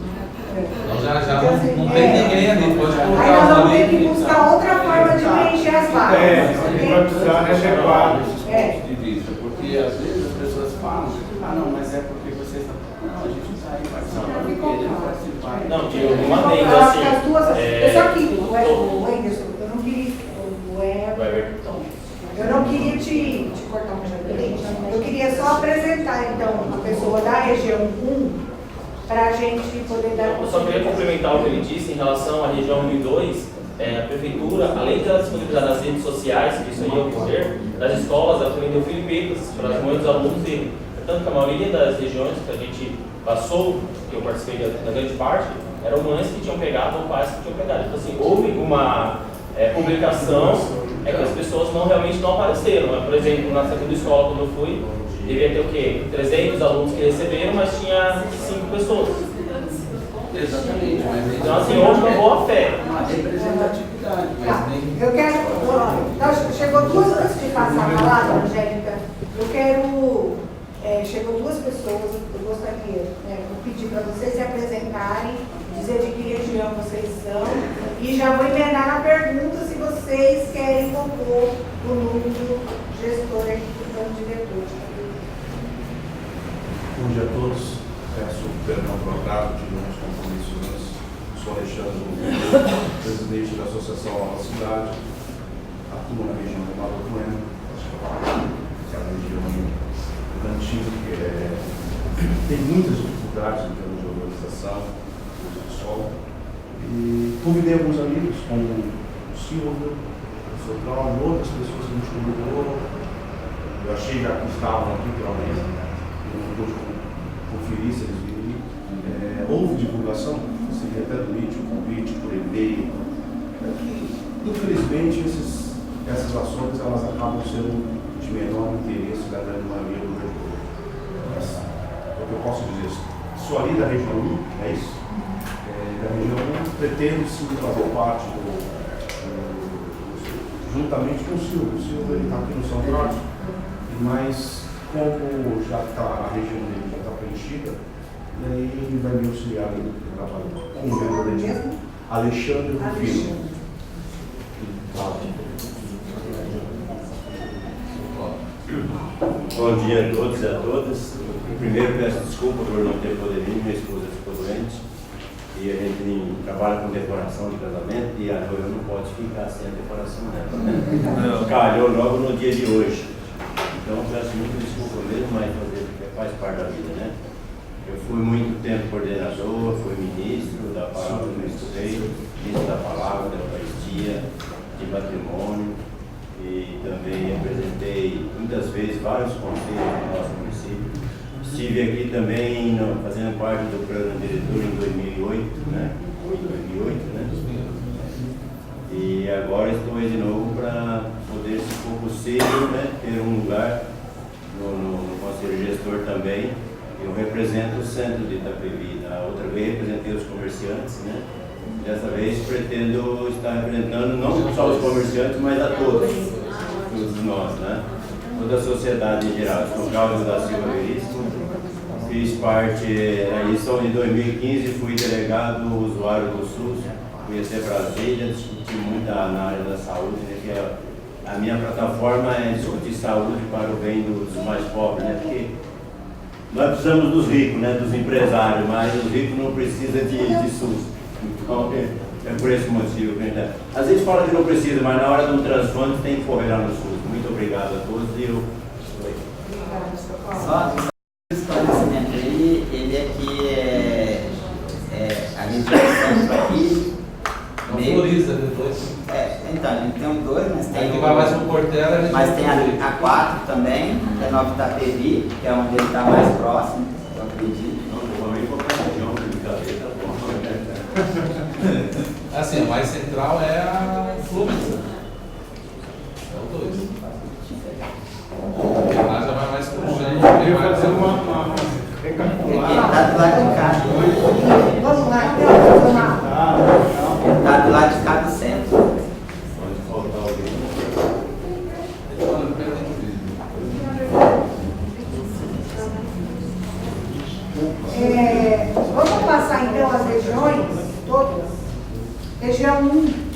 Então já não tem ninguém ali, pode colocar aí nós vamos ter ali. que buscar outra forma de preencher as vagas. A gente vai precisar reservar esses pontos de vista, porque às vezes as pessoas falam, não, mas é porque vocês estão... Não, a gente está aí participando, participar. Não, tinha uma adendo assim. Eu só queria, o Anderson, eu não queria, eu não queria te cortar um pouco. Eu queria só apresentar, então, a pessoa da região 1 para a gente poder dar... Eu só queria complementar o que ele disse em relação à região 1 e 2. A prefeitura, além de ela disponibilizar nas redes sociais, que isso ia ocorrer, das escolas, ela também deu filipetas para os muitos alunos dele. Portanto, que a maioria das regiões que a gente passou, que eu participei da grande parte, eram mães que tinham pegado ou pais que tinham pegado. Então, assim, houve uma publicação que as pessoas realmente não apareceram. Por exemplo, na segunda escola, quando eu fui, devia ter o quê? 300 alunos que receberam, mas tinha 5 pessoas. Exatamente. Então, assim, houve uma boa fé. Uma representatividade, mas nem... Eu quero... Então, chegou duas... Antes de passar a palavra, Angélica, eu quero... chegou 2 pessoas, eu gostaria, vou pedir para vocês se apresentarem, dizer de que região vocês são, e já vou emendar na pergunta se vocês querem compor o número gestor aqui do plano diretor. Bom dia a todos. Peço perdão pelo atraso, tive uns compromissos antes. Sou Alexandre, presidente da Associação Nova Cidade, atuo na região de Nova Bueno, que é a região antiga, que tem muitas dificuldades em termos de organização, uso de solo. E convidei alguns amigos, como o Silvio, o professor Cláudio, outras pessoas que nos convidou. Eu achei já que estavam aqui pela mesa, não pude conferir se eles viriam. Houve divulgação, seria até do vídeo, convite por e-mail. Infelizmente, essas ações elas acabam sendo de menor interesse da grande maioria do eleitor. Mas, o que eu posso dizer, sou ali da região 1, é isso? Da região 1, pretendo sim fazer parte juntamente com o Silvio. O Silvio ele está aqui no São Jorge, mas como já está a região dele já está preenchida, e aí ele vai me auxiliar no trabalho com o meu mesmo? Alexandre Rufino. Bom dia a todos e a todas. Primeiro peço desculpa por não ter poder vir, minha esposa ficou doente e a gente trabalha com decoração de casamento e a noiva não pode ficar sem a decoração dela, né? Calhou logo no dia de hoje. Então peço muito desculpa mesmo, mas faz parte da vida, né? Eu fui muito tempo coordenador, fui ministro da palavra do estudei, ministro da palavra, da Eucaristia, de patrimônio. E também apresentei muitas vezes vários conselhos do nosso município. Estive aqui também fazendo parte do plano diretor em 2008, né? E agora estou aí de novo para poder, se for possível, né, ter um lugar no conselho gestor também, Eu represento o centro de Itapevi. Na outra vez representei os comerciantes, né? Dessa vez pretendo estar representando não só os comerciantes, mas a todos nós, né? Toda a sociedade em geral. Eu sou Cláudio da Silva Veríssimo, fiz parte, isso em 2015, fui delegado usuário do SUS, fui até Brasília, discuti muito na área da saúde, né? Que a minha plataforma é discutir saúde para o bem dos mais pobres, né? Porque nós precisamos dos ricos, né? Dos empresários, mas os ricos não precisam de SUS. Então, é por esse motivo que a gente... Às vezes fala que não precisa, mas na hora de um transplante tem que correr lá no SUS. Muito obrigado a todos e eu... Só um esclarecimento aí, ele aqui a legislação aqui... Autoriza depois. Então, a gente tem dois, mas tem... Aí que vai mais um Portela, a gente mas tem a 4 também, que é Nova Itapevi, que é onde ele está mais próximo, eu acredito. Assim, a mais central é a Fluminense. É o 2. Porque lá já vai mais pro chão. Eu vou fazer uma recapitular. Ele está do lado de cá. Vamos lá, então, vamos lá. Ele está do lado de cá do centro. Pode faltar alguém. Vamos passar então as regiões todas. Região 1.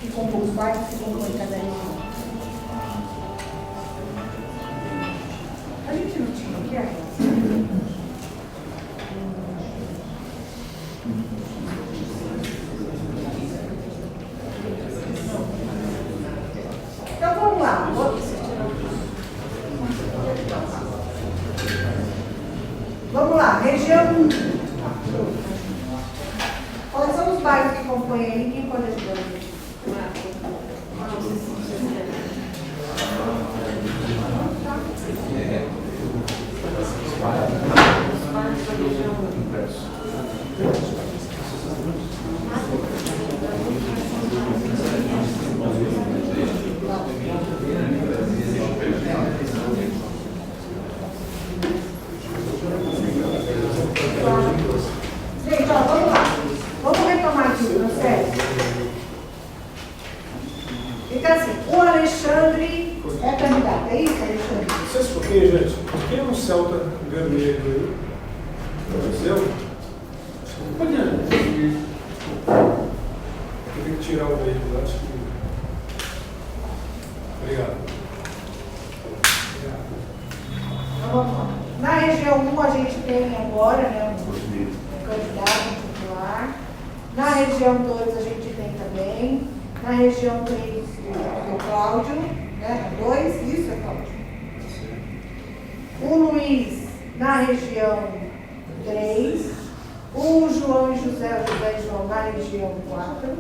Que compõe os bairros, que compõe cada região. A gente não tinha aqui a então vamos lá. Vamos lá, região 1. Quais são os bairros que compõem aí? Quem pode ajudar? Gente, ó, vamos lá. Vamos retomar aqui o processo. Então, assim, o Alexandre é candidato. É isso, Alexandre? Vocês por quê, gente? Por que um Celta vermelho aí? Aconteceu? Pode ir. Eu tenho que tirar o veículo, acho que. Obrigado. Então, vamos lá. Na região 1 a gente tem agora, né, um candidato titular. Na região 2 a gente tem também. Na região 3 o Cláudio, né? 2, isso é Cláudio. O Luiz na região 3. O João e José e João na região 4.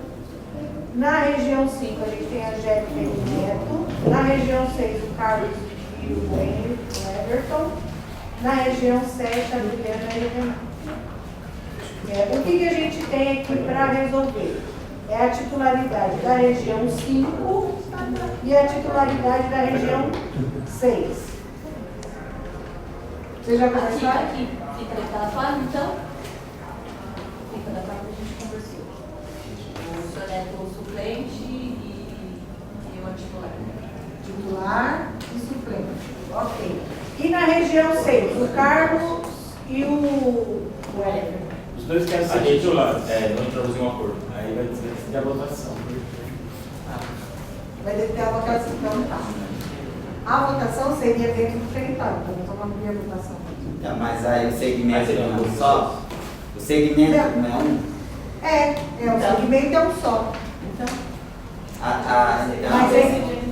Na região 5 a gente tem a Angélica e o Neto. Na região 6 o Carlos e o Everton. Na região 7 a Juliana e o Renato. O que a gente tem aqui para resolver? É a titularidade da região 5 e a titularidade da região 6. Você já conversaram? Fica daquela forma, então? Fica da forma que a gente conversou. O senhor é o suplente e eu a titular. Titular e suplente. Ok. E na região 6, o Carlos e o Everton. Os dois querem ser titulares. Não introduzir um acordo. Aí vai decidir a votação. Vai ter a votação, então tá. A votação seria dentro do território, então eu estou falando minha votação. Então, mas aí o segmento não é só? O segmento não é um? O segmento é um só. Então.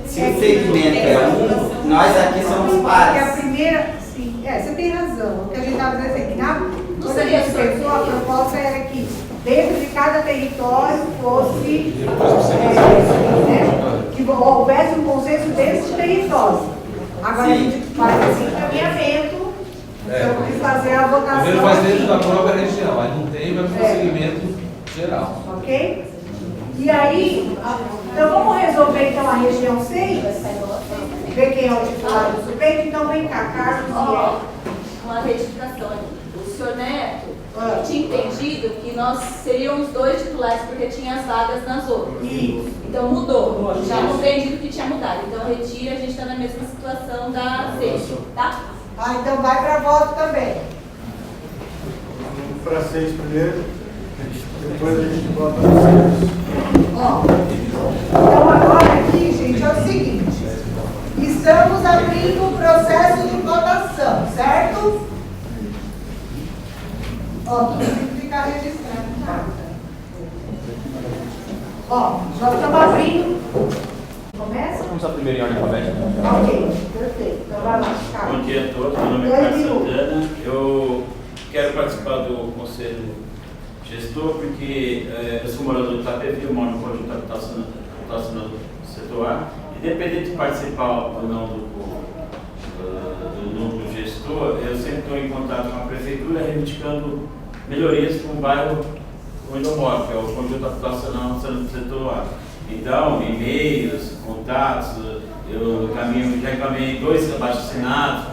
Se o segmento é um, nós aqui somos pares. Porque a primeira, sim, você tem razão. O que a gente estava dizendo é que quando a gente pensou, a proposta era que dentro de cada território fosse que houvesse um consenso desse território. Agora a gente faz esse encaminhamento, então quis fazer a votação. Primeiro faz dentro da própria região, aí não tem, vai para o segmento geral. Ok? E aí, então vamos resolver então a região 6? Ver quem é o titular do suplente? Então vem cá, Carlos e uma retificação. O senhor Neto tinha entendido que nós seríamos 2 titulares porque tinha as vagas nas outras. Isso. Então mudou. Já compreendido que tinha mudado. Então retira, a gente está na mesma situação da 6, tá? Ah, então vai para voto também. Vamos para 6 primeiro, depois a gente vota no 6. Então agora aqui, gente, é o seguinte. Estamos abrindo o processo de votação, certo? Tem que ficar registrando, tá? Nós estamos abrindo. Começa? Vamos a primeira em ordem alfabética. Ok, perfeito. Então vai lá, Carlos. Bom dia a todos, meu nome é Carlos Santana. Eu quero participar do Conselho Gestor porque eu sou morador de Itapevi, eu moro no conjunto habitacional do setor A. Independente de participar ou não do núcleo gestor, eu sempre estou em contato com a prefeitura reivindicando melhorias para o bairro onde eu moro, que é o conjunto habitacional do setor A. Então, e-mails, contatos, eu já encaminhei 2 abaixo-assinados,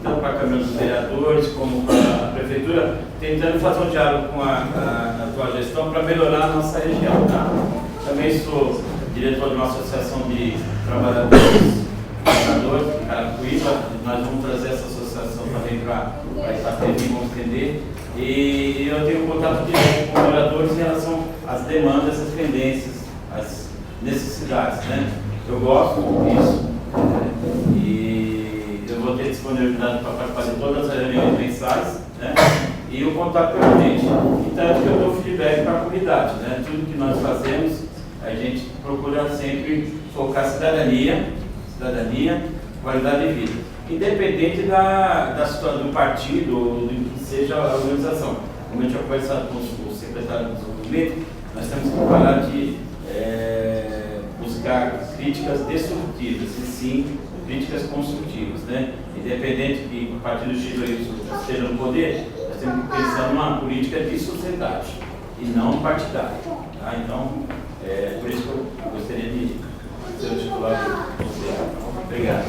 tanto para a Câmara dos Vereadores como para a Prefeitura, tentando fazer um diálogo com a atual gestão para melhorar a nossa região. Tá? Também sou diretor de uma associação de trabalhadores de Carapicuíba. Nós vamos trazer essa associação também para Itapevi, vamos entender. E eu tenho contato direto com moradores em relação às demandas, às pendências, às necessidades. Né? Eu gosto disso e eu vou ter disponibilidade para participar de todas as reuniões mensais, né? E o contato permanente. Então, eu dou feedback para a comunidade. Né? Tudo que nós fazemos, a gente procura sempre focar cidadania, qualidade de vida. Independente da situação do partido ou do que seja a organização. Como eu tinha conversado com o secretário do desenvolvimento, nós temos que parar de buscar críticas destrutivas, e sim críticas construtivas. Né? Independente de que o partido X ou Y esteja no poder, nós temos que pensar numa política de sociedade e não partidária. Tá? Então, por isso que eu gostaria de ser o titular do conselho. Obrigado.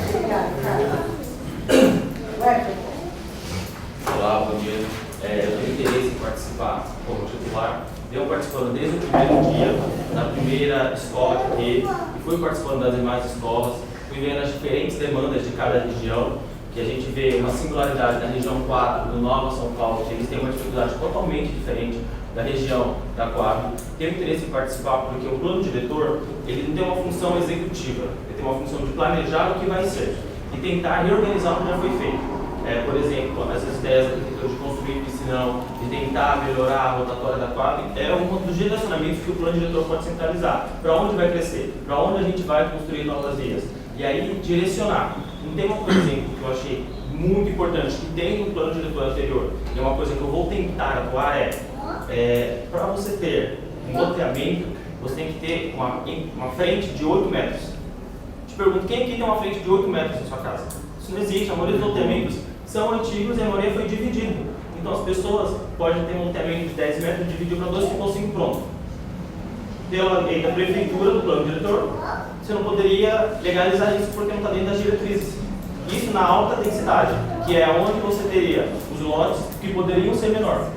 Olá, bom dia. Eu tenho interesse em participar como titular. Venho participando desde o primeiro dia, na primeira escola que teve, e fui participando das demais escolas, fui vendo as diferentes demandas de cada região, que a gente vê uma singularidade na região 4, do Nova São Paulo, que eles têm uma dificuldade totalmente diferente da região da 4. Tenho interesse em participar porque o plano diretor, ele não tem uma função executiva, ele tem uma função de planejar o que vai ser e tentar reorganizar o que já foi feito. Por exemplo, essas ideias de construir piscinão, de tentar melhorar a rotatória da quadra, é um dos direcionamentos que o plano diretor pode centralizar. Para onde vai crescer? Para onde a gente vai construir novas vias? E aí, direcionar. Um tema, por exemplo, que eu achei muito importante, que tem no plano diretor anterior, e é uma coisa que eu vou tentar atuar, para você ter um loteamento, você tem que ter uma frente de 8 metros. Te pergunto, quem aqui tem uma frente de 8 metros na sua casa? Isso não existe, a maioria dos loteamentos são antigos e a maioria foi dividida. Então as pessoas podem ter um loteamento de 10 metros, dividir para 2 ficou 5 pronto. Pela lei da prefeitura, do plano diretor, você não poderia legalizar isso porque não está dentro das diretrizes. Isso na alta densidade, que é onde você teria os lotes que poderiam ser menor.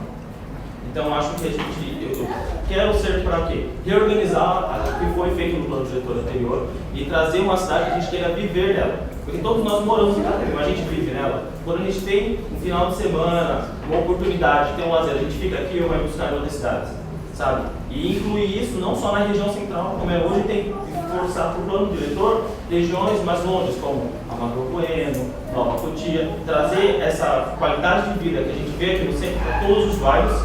Então acho que eu quero ser para quê? Reorganizar o que foi feito no plano diretor anterior e trazer uma cidade que a gente queira viver nela. Porque todos nós moramos em Itapevi, mas a gente vive nela. Quando a gente tem um final de semana, uma oportunidade, tem um lazer, a gente fica aqui ou vai buscar em outras cidades, sabe? E incluir isso não só na região central, como hoje, tem que forçar para o plano diretor regiões mais longe, como Amador Bueno, Nova Cotia, trazer essa qualidade de vida que a gente vê aqui no centro para todos os bairros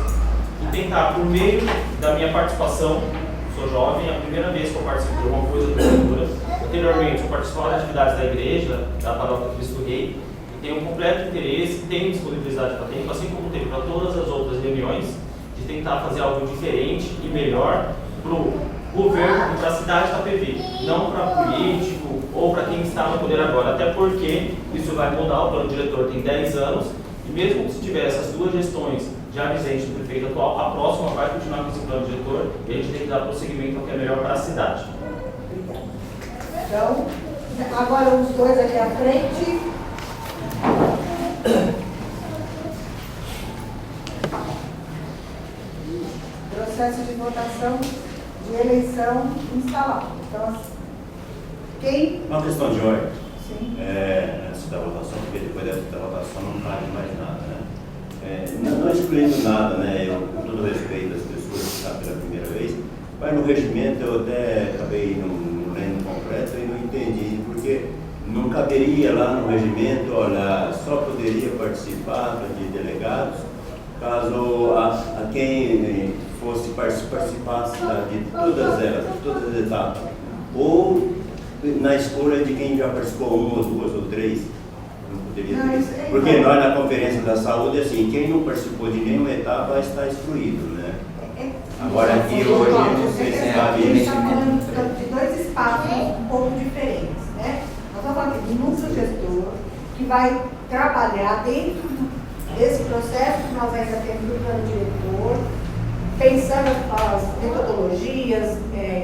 e tentar, por meio da minha participação, sou jovem, é a primeira vez que eu participo de alguma coisa da prefeitura. Anteriormente, eu participava das atividades da igreja, da paróquia Cristo Rei, e tenho um completo interesse, tenho disponibilidade para tempo, assim como teve para todas as outras reuniões, de tentar fazer algo diferente e melhor para o governo e para a cidade de Itapevi, não para político ou ou para quem está no poder agora, até porque isso vai mudar, o plano diretor tem 10 anos, e mesmo se tiver essas duas gestões já vigentes do prefeito atual, a próxima vai continuar com esse plano diretor e a gente tem que dar prosseguimento ao que é melhor para a cidade. Então, agora os dois aqui à frente. Processo de votação de eleição instalado. Então, quem? Uma questão de ordem. Sim. Antes da votação, porque depois da votação não vale mais nada, né? Não excluindo nada, né? Eu, com todo respeito às pessoas que estão pela primeira vez, mas no regimento eu até acabei não lendo completo e não entendi, porque não caberia lá no regimento, olha, só poderia participar de delegados caso a quem fosse participar de todas elas, de todas as etapas, ou na escolha de quem já participou uma ou duas ou três, não poderia ter. Porque nós na Conferência da Saúde, assim, quem não participou de nenhuma etapa está excluído, né? Agora aqui hoje, não sei se a gente está falando de dois espaços um pouco diferentes, né? Nós estamos falando de um núcleo gestor que vai trabalhar dentro desse processo que nós ainda temos no plano diretor, pensando as metodologias,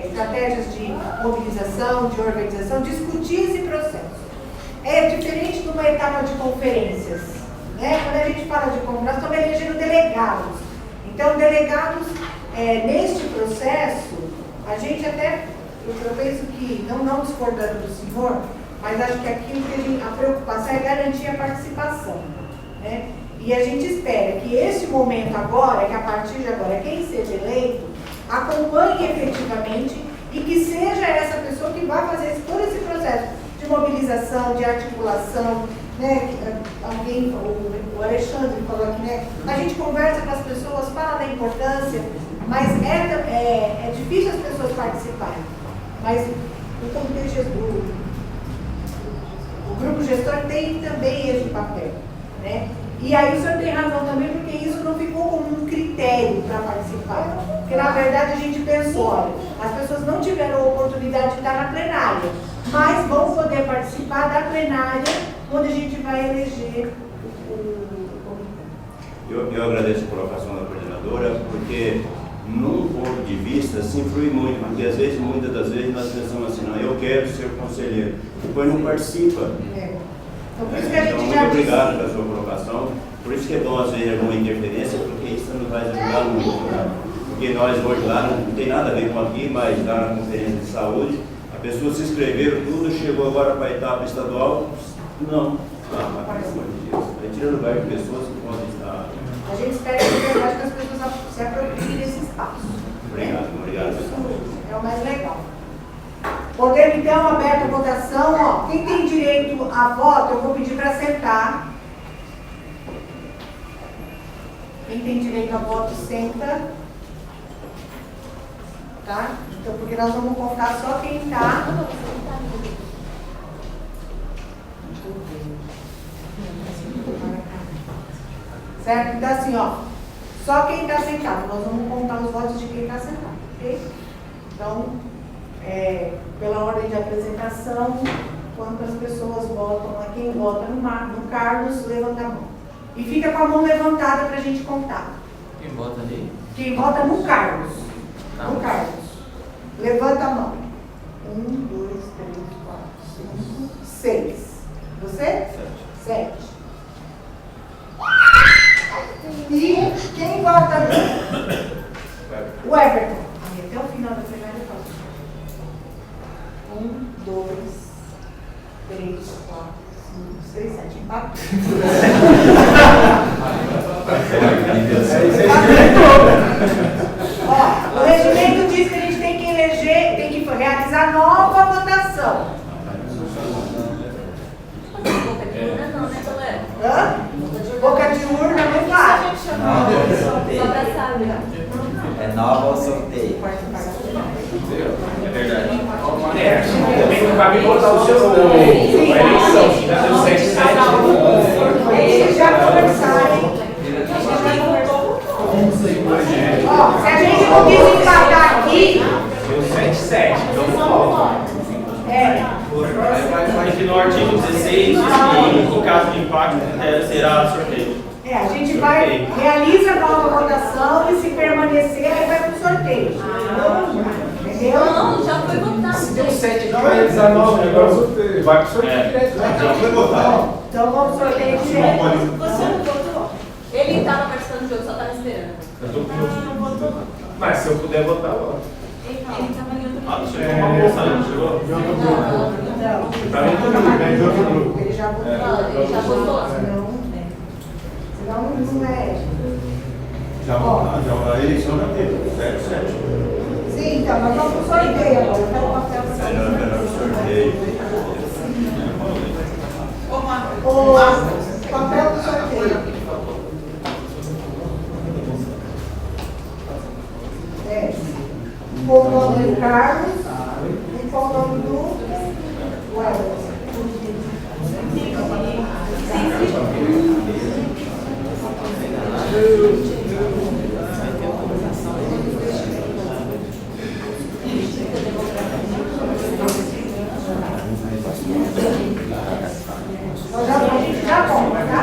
estratégias de mobilização, de organização, discutir esse processo. É diferente de uma etapa de conferências, né? Quando a gente fala de conferências, nós estamos elegendo delegados. Então, delegados, neste processo, a gente até, eu penso que, não discordando do senhor, mas acho que aquilo que a preocupação é garantir a participação, né? E a gente espera que esse momento agora, que a partir de agora, quem seja eleito, acompanhe efetivamente e que seja essa pessoa que vai fazer todo esse processo de mobilização, de articulação, né? Alguém, o Alexandre falou aqui, né? A gente conversa com as pessoas, fala da importância, mas é difícil as pessoas participarem. Mas o comitê gestor, o grupo gestor tem também esse papel, né? E aí o senhor tem razão também, porque isso não ficou como um critério para participar. Porque na verdade a gente pensou, olha, as pessoas não tiveram a oportunidade de estar na plenária, mas vão poder participar da plenária, onde a gente vai eleger o comitê. Eu agradeço a colocação da coordenadora, porque num ponto de vista se influi muito, porque às vezes, muitas das vezes, nós pensamos assim, não, eu quero ser conselheiro, depois não participa. Então, por isso que a gente muito obrigado pela sua colocação. Por isso que é bom, às vezes, alguma interferência, porque isso nos vai ajudar muito. Né? Porque nós hoje lá, não tem nada a ver com aqui, mas lá na Conferência de Saúde, a pessoa se inscreveram, tudo, chegou agora para a etapa estadual, não. Mas pelo amor de Deus, a gente tira lugar de pessoas que podem estar. A gente espera de verdade que as pessoas se apropriem desse espaço. Obrigado, obrigado. Isso é o mais legal. Podendo então, aberta a votação, ó, quem tem direito a voto, eu vou pedir para sentar. Quem tem direito a voto, senta. Tá? Então, porque nós vamos contar só quem está. Certo? Então, assim, ó, só quem está sentado. Nós vamos contar os votos de quem está sentado, ok? Então, pela ordem de apresentação, quantas pessoas votam, quem vota no Carlos, levanta a mão. E fica com a mão levantada para a gente contar. Quem vota ali? Quem vota no Carlos. Tá. No Carlos. Levanta a mão. 1, 2, 3, 4, 5, 6. Você? 7. E quem vota ali? O Everton. Até o final da plenária eu faço. 1, 2, 3, 4, 5, 6, 7. Empatou. Ó, o regimento diz que a gente tem que eleger, tem que realizar nova votação. Hã? Boca de urna não vai. Só pra saber. É nova ou sorteio? É verdade. Também não cabe botar o seu eleição. Eles já conversaram. Ó, se a gente não desempatar aqui. Deu 7-7. Então, É. Aqui no artigo 16, em caso de impacto, será sorteio. A gente realiza a nova votação e se permanecer, aí vai pro sorteio. Entendeu? Não, já foi votado. Se deu 7 aqui, vai realizar 9, agora sorteio. Vai pro sorteio direto. Já foi votado. Então vamos sorteio direto. Você não votou? Ele estava participando do jogo, só estava esperando. Eu tô com Mas se eu puder votar, eu voto. Ele estava em outro Ah, chegou uma moça ali, não chegou? Tá vendo? Ele já votou. Ele já votou. Senão não é. Já votaram. A eleição já teve. 7. Sim, então, nós vamos pro sorteio agora. Eu quero o papel para você. Melhor sorteio. O papel do sorteio. Com o nome do Carlos e com o nome do Weber. Nós já vamos, tá?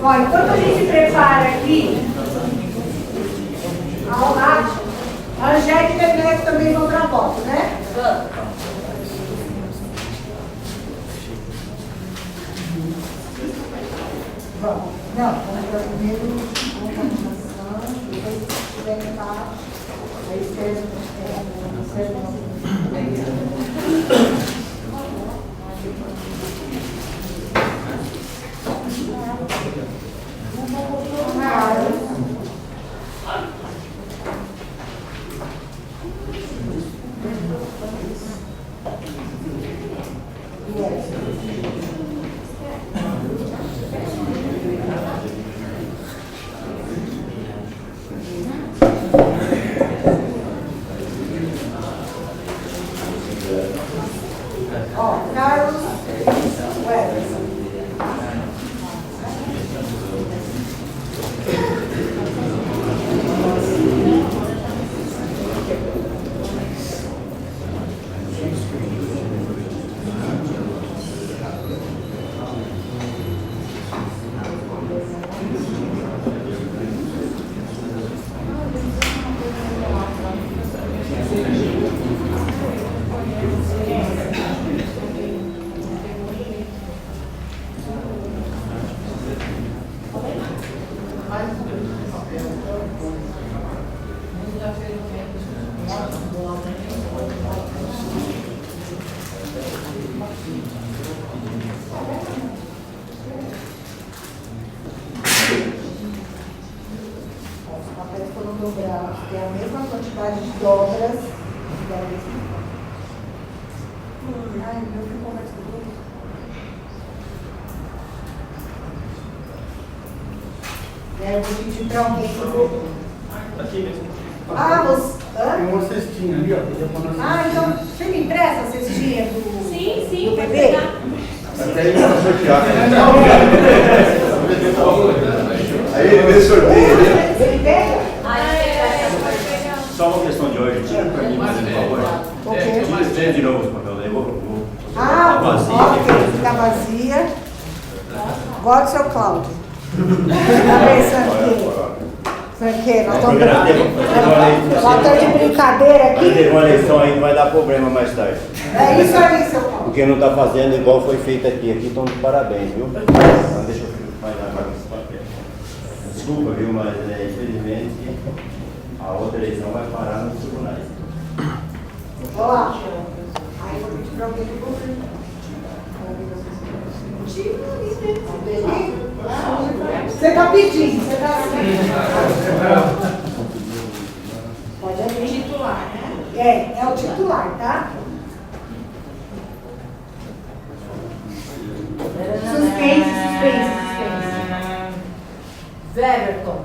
Ó, enquanto a gente prepara aqui ao lado, a Angélica e a Neto também vão para voto, né? Vamos. Não, vamos para primeiro a votação, depois se tiver empate, aí escreve Carlos Weber. Tem a mesma quantidade de dobras. Ai, meu filho conversa comigo. Eu vou pedir para alguém que eu... Aqui mesmo. Ah, você... Tem uma cestinha ali, ó. Ah, então você me empresta a cestinha do... Sim, do bebê? Até ele vai sortear. Aí ele vê sorteio. Ele pega? Só uma questão de ordem, tira para mim, por favor. Ok. Tira de novo os papéis aí, Ah, ok, fica vazia. Voto seu Cláudio. Tá pensando Franqueiro, nós estamos de brincadeira aqui. Teve uma eleição aí que vai dar problema mais tarde. É isso aí, seu Paulo. Porque não está fazendo igual foi feito aqui. Aqui estão de parabéns, viu? Então deixa eu mais agora esse papel. Desculpa, viu? Mas infelizmente a outra eleição vai parar nos tribunais. Olha lá. Aí eu vou pedir para alguém que você está pedindo, você está assim. Pode abrir. Titular, né? É o titular, tá? Suspense. Everton.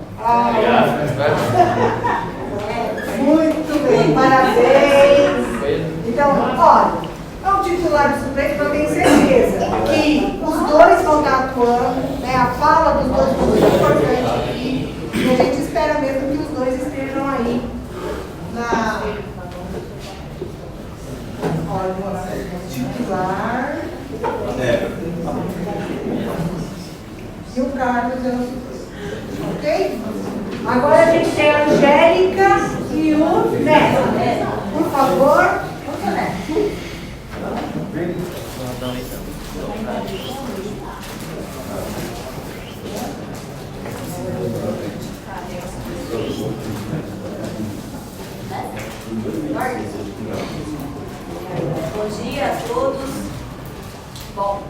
Muito bem, parabéns. Então, olha. Ao titular do suplente, eu tenho certeza que os dois vão estar atuando, né? A fala dos dois foi muito importante aqui, e a gente espera mesmo que os dois estejam aí E o Carlos é o suplente. Ok? Agora a gente tem a Angélica e o Neto. Por favor, o Neto. Bom dia a todos. Bom,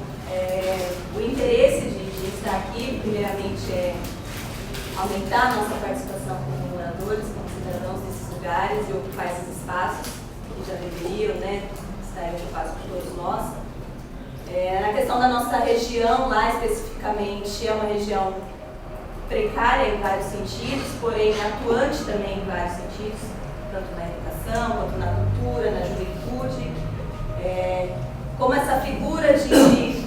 o interesse de estar aqui, primeiramente, é aumentar a nossa participação como moradores, como cidadãos desses lugares e ocupar esses espaços que já deveriam, né, estar ocupados por todos nós. Na questão da nossa região, lá especificamente, é uma região precária em vários sentidos, porém atuante também em vários sentidos, tanto na educação, quanto na cultura, na juventude. Como essa figura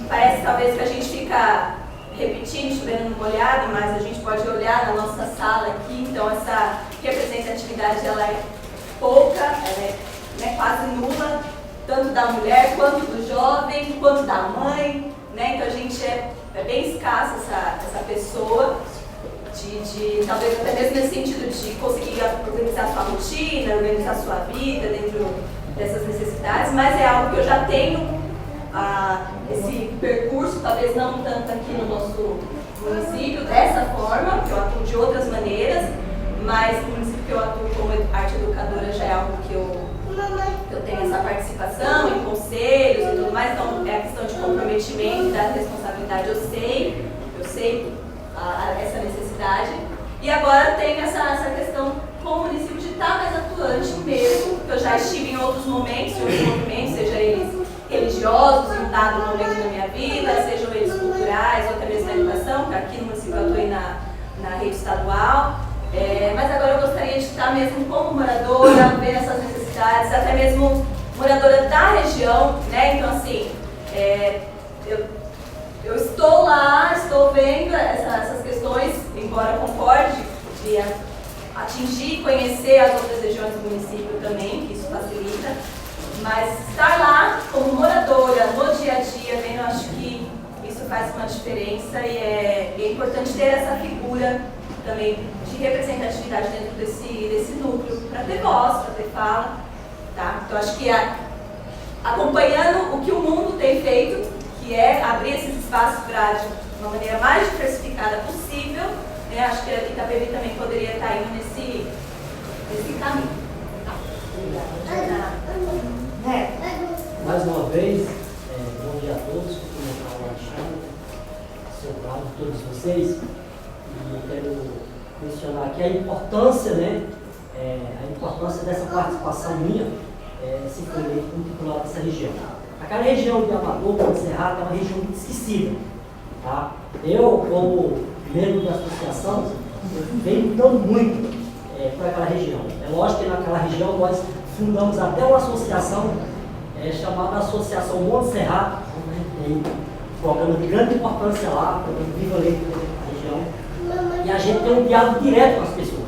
parece talvez que a gente fica repetindo, chovendo no molhado, mas a gente pode olhar na nossa sala aqui, então essa representatividade ela é pouca, ela é quase nula, tanto da mulher, quanto do jovem, quanto da mãe, né? Então a gente é bem escassa essa pessoa, talvez até mesmo nesse sentido de conseguir organizar sua rotina, organizar sua vida dentro dessas necessidades, mas é algo que eu já tenho esse percurso, talvez não tanto aqui no nosso município, dessa forma, que eu atuo de outras maneiras, mas no município que eu atuo como arte educadora já é algo que eu tenho essa participação em conselhos e tudo mais, então é a questão de comprometimento, da responsabilidade, eu sei essa necessidade, e agora tem essa questão com o município de estar mais atuante mesmo, que eu já estive em outros momentos, seja eles religiosos em um dado momento da minha vida, sejam eles culturais ou até mesmo na educação, que aqui no município eu atuei na rede estadual, mas agora eu gostaria de estar mesmo como moradora, ver essas necessidades, até mesmo moradora da região, né? Então assim, eu estou lá, estou vendo essas questões, embora eu concorde de atingir e conhecer as outras regiões do município também, que isso facilita, mas estar lá como moradora, no dia a dia, eu acho que isso faz uma diferença e é importante ter essa figura também de representatividade dentro desse núcleo, para ter voz, para ter fala, tá? Então acho que acompanhando o que o mundo tem feito, que é abrir esses espaços para de uma maneira mais diversificada possível, né? Acho que a Itapevi também poderia estar indo nesse caminho. Mais uma vez, bom dia a todos, cumprimentar o Alexandre, seu Claudio, todos vocês, e eu quero mencionar aqui a importância, né, a importância dessa participação minha, simplesmente como titular dessa região. Aquela região de Amador, Monte Serrato, é uma região muito esquecida, tá? Eu, como membro da associação, eu venho lutando muito por aquela região. É lógico que naquela região nós fundamos até uma associação chamada Associação Monte Serrato, tem um programa de grande importância lá, programa Viva Leite da região, e a gente tem um diálogo direto com as pessoas.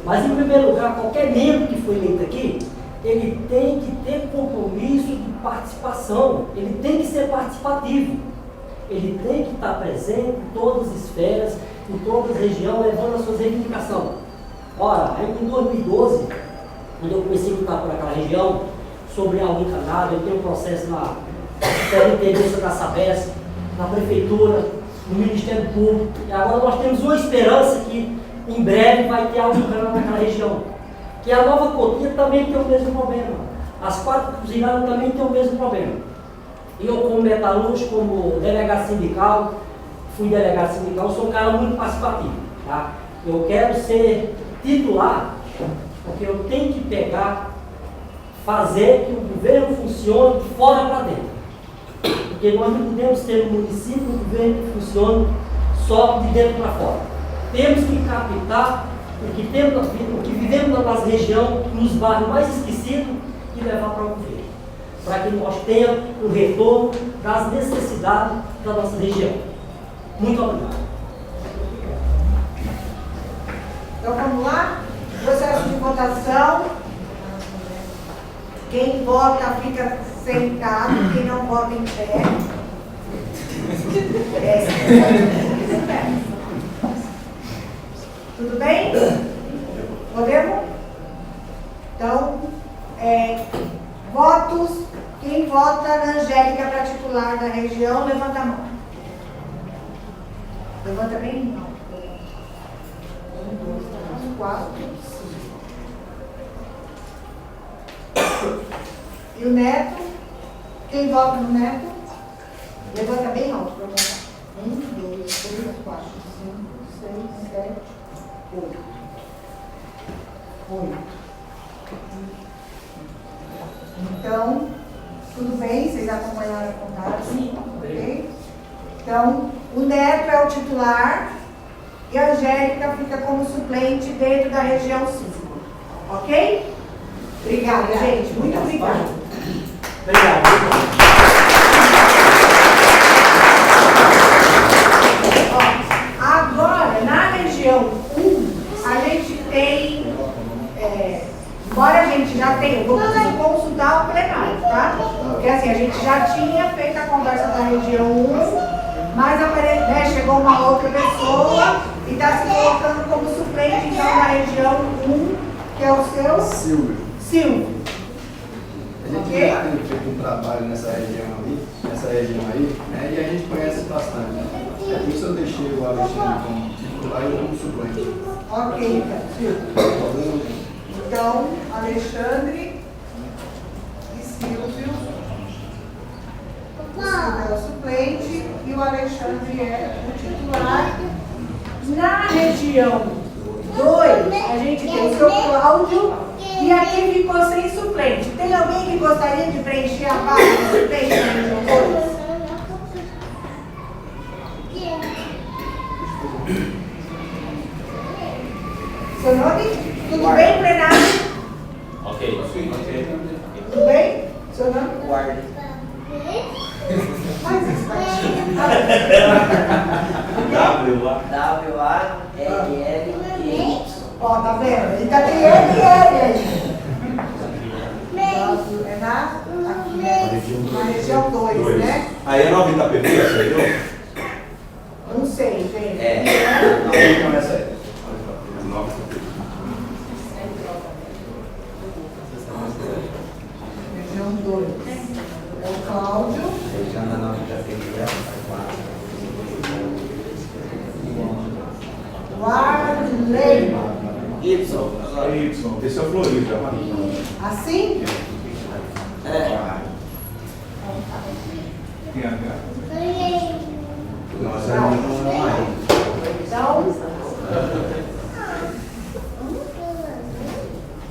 Mas em primeiro lugar, qualquer membro que foi eleito aqui, ele tem que ter compromisso de participação, ele tem que ser participativo, ele tem que estar presente em todas as esferas, em todas as regiões, levando as suas reivindicações. Ora, em 2012, quando eu comecei a lutar por aquela região, sobre a encanada, eu tenho um processo na Superintendência da Sabesp, na Prefeitura, no Ministério Público, e agora nós temos uma esperança que em breve vai ter algo naquela região. Que a Nova Cotia também tem o mesmo problema. As 4 Cruzeiradas também têm o mesmo problema. E eu, como metalúrgico, como delegado sindical, fui delegado sindical, sou um cara muito participativo. Tá? Eu quero ser titular, porque eu tenho que fazer que o governo funcione de fora para dentro. Porque nós não podemos ter um município, um governo que funcione só de dentro para fora. Temos que captar o que vivemos na nossa região, nos bairros mais esquecidos, e levar para o governo, para que nós tenhamos um retorno das necessidades da nossa região. Muito obrigado. Então vamos lá? Processo de votação. Quem vota fica sentado, quem não vota em pé. região, levanta a mão. Levanta bem alto. 1, 2, 3, 4, 5. E o Neto? Quem vota no Neto? Levanta bem alto para votar. 1, 2, 3, 4, 5, 6, 7, 8. 8. Então, tudo bem? Vocês acompanharam a contagem? Sim. Ok? Então, o Neto é o titular e a Angélica fica como suplente dentro da região 5. Ok? Obrigada, gente. Muito obrigada. Obrigado. Agora, na região 1, a gente tem, embora a gente já tenha, eu vou preciso consultar o plenário, tá? Porque assim, a gente já tinha feito a conversa da região 1, mas chegou uma outra pessoa e está se colocando como suplente, então, da região 1, que é o seu? Silvio. A gente já tem feito um trabalho nessa região aí, né, e a gente conhece bastante. É por isso eu deixei o Alexandre como titular e eu como suplente. Ok, Silvio. Então, Alexandre e Silvio. O Silvio é o suplente e o Alexandre é o titular. Na região 2, a gente tem o seu Cláudio e aqui ficou sem suplente. Tem alguém que gostaria de preencher a vaga de suplente na região 2? Seu nome? Tudo bem, plenário? Ok. Tudo bem? Seu nome? Guarda. Faz isso, W-A-L-L-Y. Ó, tá vendo? Ele tá tem LL aí. É aqui, né? Na região 2, né? Aí é Nova Itapevi, você Não sei, gente. Então essa é. Nova Itapevi. Região 2. É o Cláudio. Região da Nova Itapevi. Warley. Y. Esse é o Florido, Assim? Tem H. Nossa, não é. Então,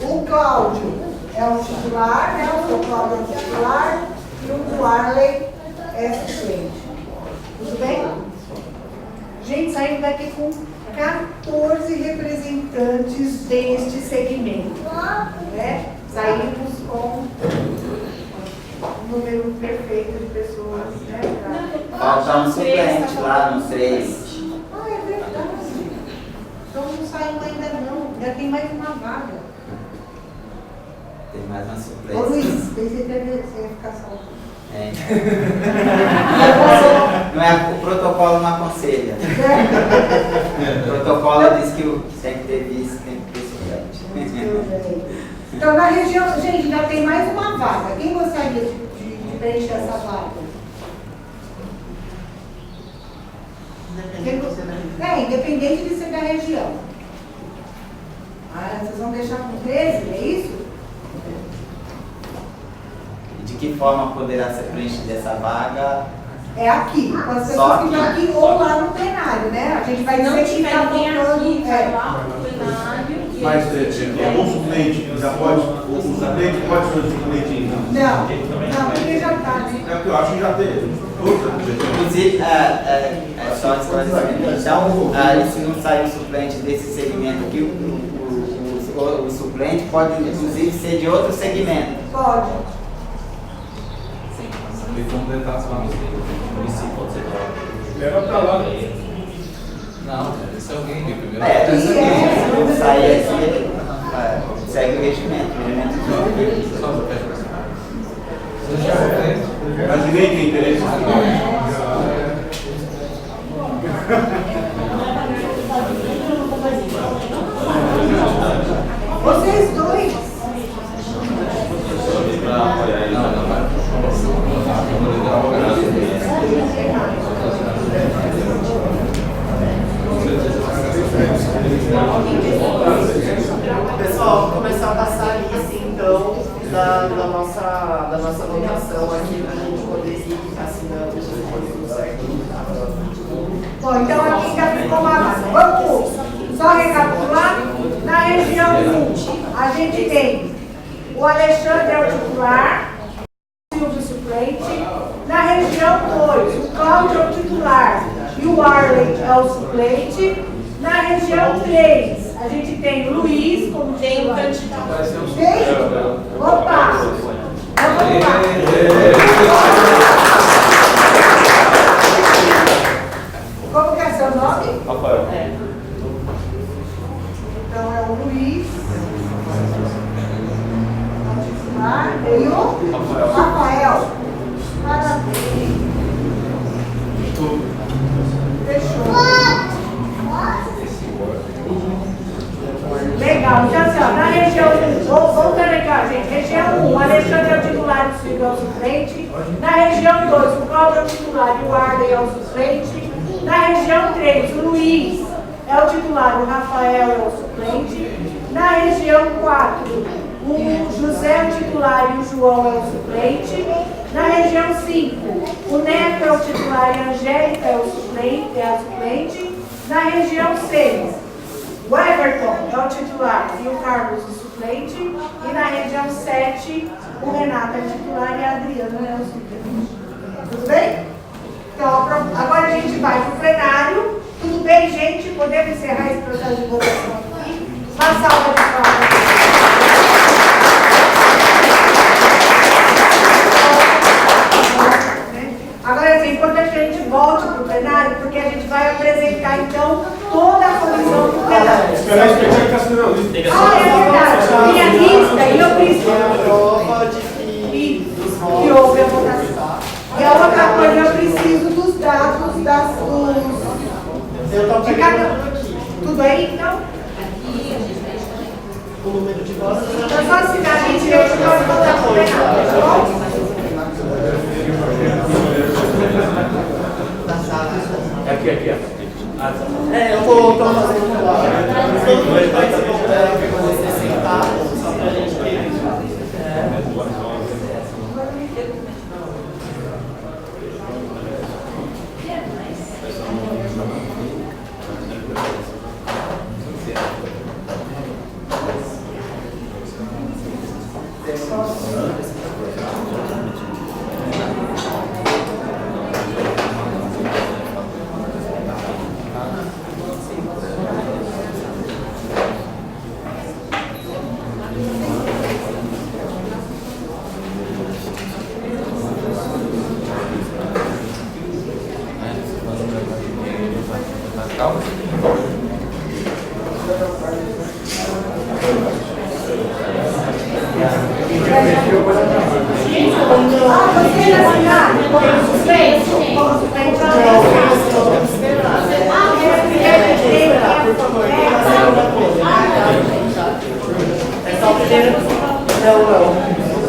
o Cláudio é o titular, né? O seu Cláudio é o titular e o Warley é suplente. Tudo bem? Gente, saímos daqui com 14 representantes deste segmento, né? Saímos com um número perfeito de pessoas, né? Falta um suplente lá no 3. Ah, é verdade. Então não saímos ainda não, ainda tem mais uma vaga. Tem mais uma Ô suplência. Luiz, pensei que você ia ficar salvo. É. Não é, o protocolo não aconselha. O protocolo diz que tem que ter vice, tem que ter suplente. Então na região, gente, ainda tem mais uma vaga. Quem gostaria de preencher essa vaga? Independente de ser da região. Ah, vocês vão deixar com 13, é isso? E de que forma poderá ser preenchida essa vaga? É aqui, com as pessoas que estão aqui ou lá no plenário, né? A gente vai dizer que está voltando. Vai lá no plenário. Mas o suplente já pode, o suplente pode ser o suplente? Não, porque já está, né? É o que eu acho que já teve. Inclusive, só esclarecimento. Então, se não sair o suplente desse segmento aqui, o suplente pode inclusive ser de outro segmento. Pode. E completar as vagas. Município pode ser Leva pra lá. Não, esse é alguém de primeiro. Se não sair aqui, segue o regimento. Mas ninguém tem interesse. Vocês dois. Bom, então aqui já ficou uma vaga. Vamos só recapitular. Na região 1, a gente tem o Alexandre é o titular, o Silvio suplente. Na região 2, o Cláudio é o titular e o Arley é o suplente. Na região 3, a gente tem o Luiz como titular. Tem? Opa! Vamos lá. Como que é seu nome? Rafael. Então é o Luiz. E o Rafael. Parabéns. Fechou. Legal. Então, assim, ó, na região 1, vamos carregar, gente. Região 1, o Alexandre é o titular e o Silvio é o suplente. Na região 2, o Cláudio é o titular e o Arley é o suplente. Na região 3, o Luiz é o titular, o Rafael é o suplente. Na região 4, o José é o titular e o João é o suplente. Na região 5, o Neto é o titular e a Angélica é a suplente. Na região 6, o Everton é o titular e o Carlos o suplente. E na região 7, o Renato é o titular e a Adriana é o suplente. Tudo bem? Então, agora a gente vai para o plenário. Tudo bem, gente? Podemos encerrar esse processo de votação aqui. Uma salva de palmas. Agora, é importante que a gente volte para o plenário, porque a gente vai apresentar, então, toda a comissão do plenário. Esperar a expectativa nacionalista. Ah, é verdade. Minha lista, e eu preciso que houve a votação. E a outra coisa, eu preciso dos dados de cada... Tudo aí, então? O número de votos. Então, só assinar a gente, eu vou voltar para o plenário, tá bom? Aqui. Eu vou fazer um trabalho. Todo mundo vai se sentar, só pra gente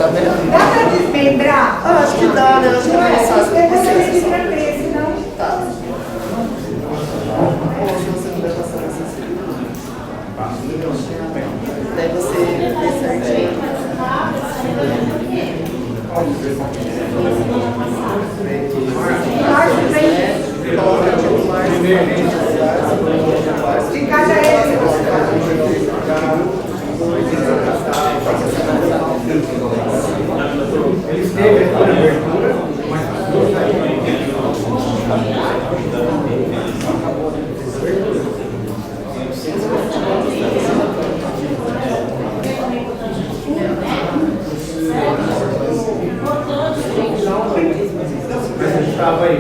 Dá pra desmembrar? Eu acho que dá, né? Eu acho que é mais fácil. Depois você desmembrar, senão... Tá. Se você não vai passar nessa segunda. Daí você vê certinho. De cada Eles teve a abertura, mas estava aí.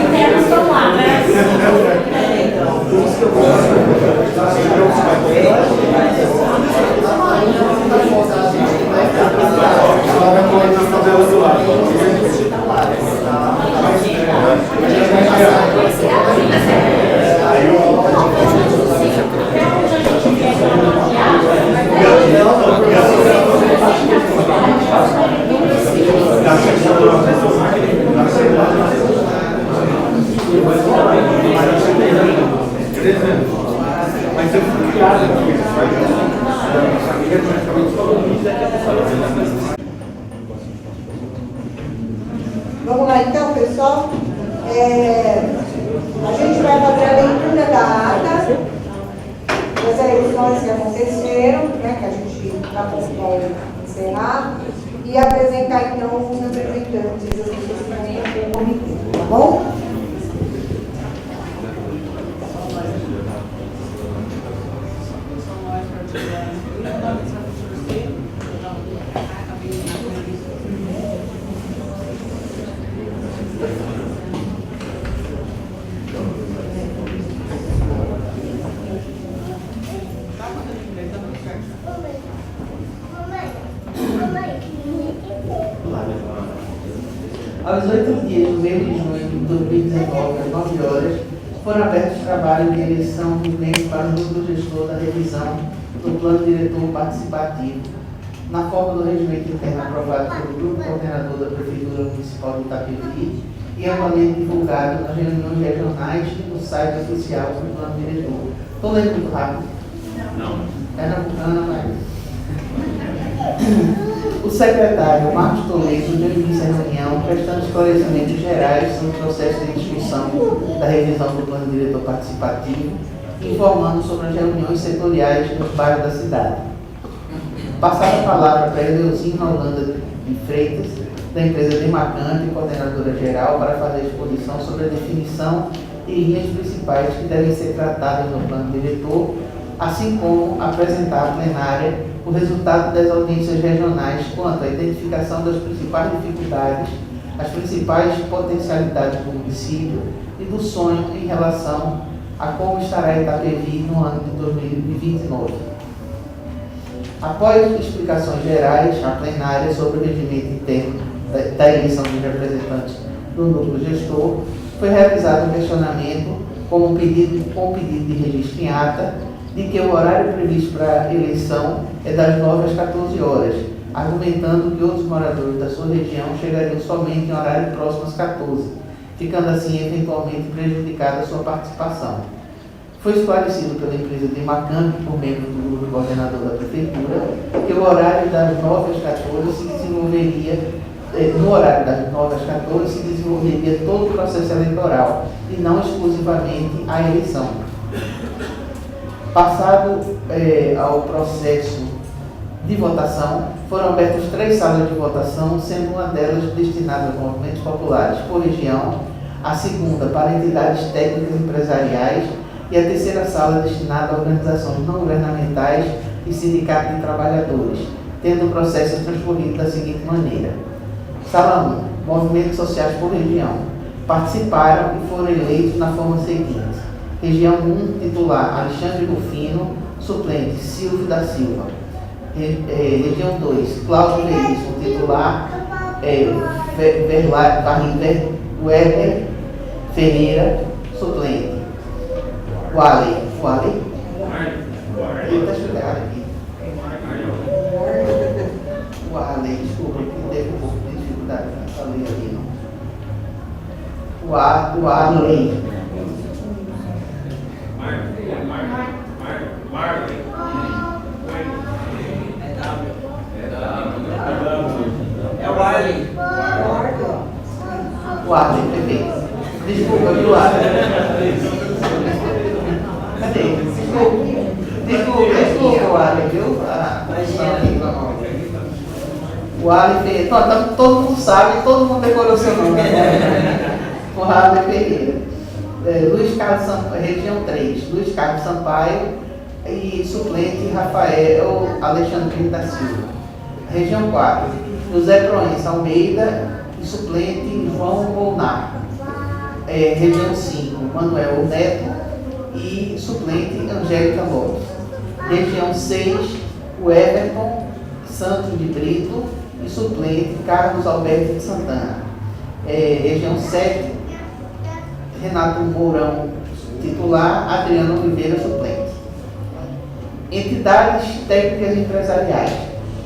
Internos estão lá, né? Mas eu fui criado aqui, minha família praticamente todo mundo que a pessoa. Vamos lá então, pessoal. A gente vai fazer a leitura da ata das eleições que aconteceram, né, que a gente está conseguindo encerrar, e apresentar então os representantes das pessoas que vão compor o comitê, tá bom? Aos 8 dias do mês de junho de 2019, às 9 horas, foram abertos trabalhos de eleição de membros para o núcleo gestor da revisão do plano diretor participativo, na forma do regimento interno aprovado pelo grupo coordenador da Prefeitura Municipal de Itapevi e amplamente divulgado nas reuniões regionais e no site oficial do plano diretor. Estou lendo muito rápido? Não. Pernambucana, mas... O secretário Marcos Toledo deu início à reunião, prestando esclarecimentos gerais sobre o processo de discussão da revisão do plano diretor participativo, informando sobre as reuniões setoriais nos bairros da cidade. Passada a palavra para Eleusina Holanda de Freitas, da empresa Demacante, coordenadora geral, para fazer a exposição sobre a definição e linhas principais que devem ser tratadas no plano diretor, assim como apresentar à plenária o resultado das audiências regionais quanto à identificação das principais dificuldades, as principais potencialidades do município e do sonho em relação a como estará Itapevi no ano de 2029. Após explicações gerais à plenária sobre o regimento interno da eleição dos representantes do núcleo gestor, foi realizado um questionamento com um pedido de registro em ata de que o horário previsto para a eleição é das 9 às 14 horas, argumentando que outros moradores da sua região chegariam somente em horário próximo às 14, ficando assim eventualmente prejudicada a sua participação. Foi esclarecido pela empresa Demacamp, por membro do grupo coordenador da Prefeitura, que o horário das 9 às 14 se desenvolveria, no horário das 9 às 14 se desenvolveria todo o processo eleitoral e não exclusivamente a eleição. Passado ao processo de votação, foram abertas 3 salas de votação, sendo uma delas destinada aos movimentos populares por região, a segunda para entidades técnicas empresariais e a terceira sala destinada a organizações não governamentais e sindicatos de trabalhadores, tendo o processo transcorrido da seguinte maneira. Sala 1, movimentos sociais por região. Participaram e foram eleitos na forma seguinte. Região 1, titular Alexandre Rufino, suplente Silvio da Silva. Região 2, Cláudio Veríssimo, titular Weber Ferreira, suplente. Wally. Ele está chegando aqui. Wally, desculpa, que teve um pouco de dificuldade nessa lei ali. Wally. Marley. É o Arley. O Arley, perfeito. Desculpa, viu, Arley? Cadê? Desculpa, Arley, viu? O Arley fez. Todo mundo sabe, todo mundo decorou seu nome. O Arley Ferreira. Luiz Carlos Sampaio, região 3, Luiz Carlos Sampaio e suplente Rafael Alexandre da Silva. Região 4, José Proença Almeida e suplente João Molnar. Região 5, Manuel Neto e suplente Angélica Lopes. Região 6, o Everton Santos de Brito e suplente Carlos Alberto de Santana. Região 7, Renato Mourão, titular, Adriano Oliveira, suplente. Entidades técnicas empresariais.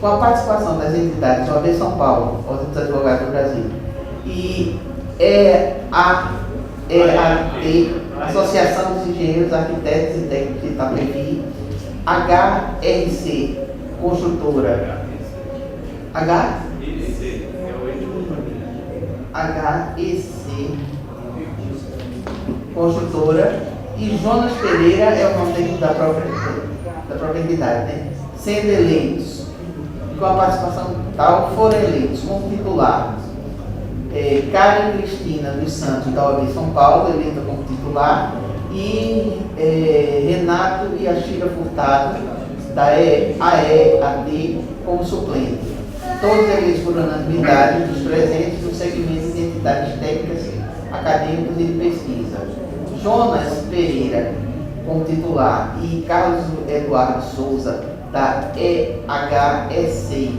Com a participação das entidades OAB São Paulo, Ordem dos Advogados do Brasil, e EAT, Associação dos Engenheiros, Arquitetos e Técnicos de Itapevi. HRC, construtora. HEC, construtora. E Jonas Pereira é o nome técnico da própria entidade, né? Sendo eleitos, com a participação tal, foram eleitos como titular Karen Cristina dos Santos, da OAB São Paulo, eleita como titular, e Renato e Ashira Furtado, da AEAD, como suplente. Todos eleitos por unanimidade dos presentes no segmento de entidades técnicas, acadêmicas e de pesquisa. Jonas Pereira, como titular, e Carlos Eduardo Souza, da EHEC.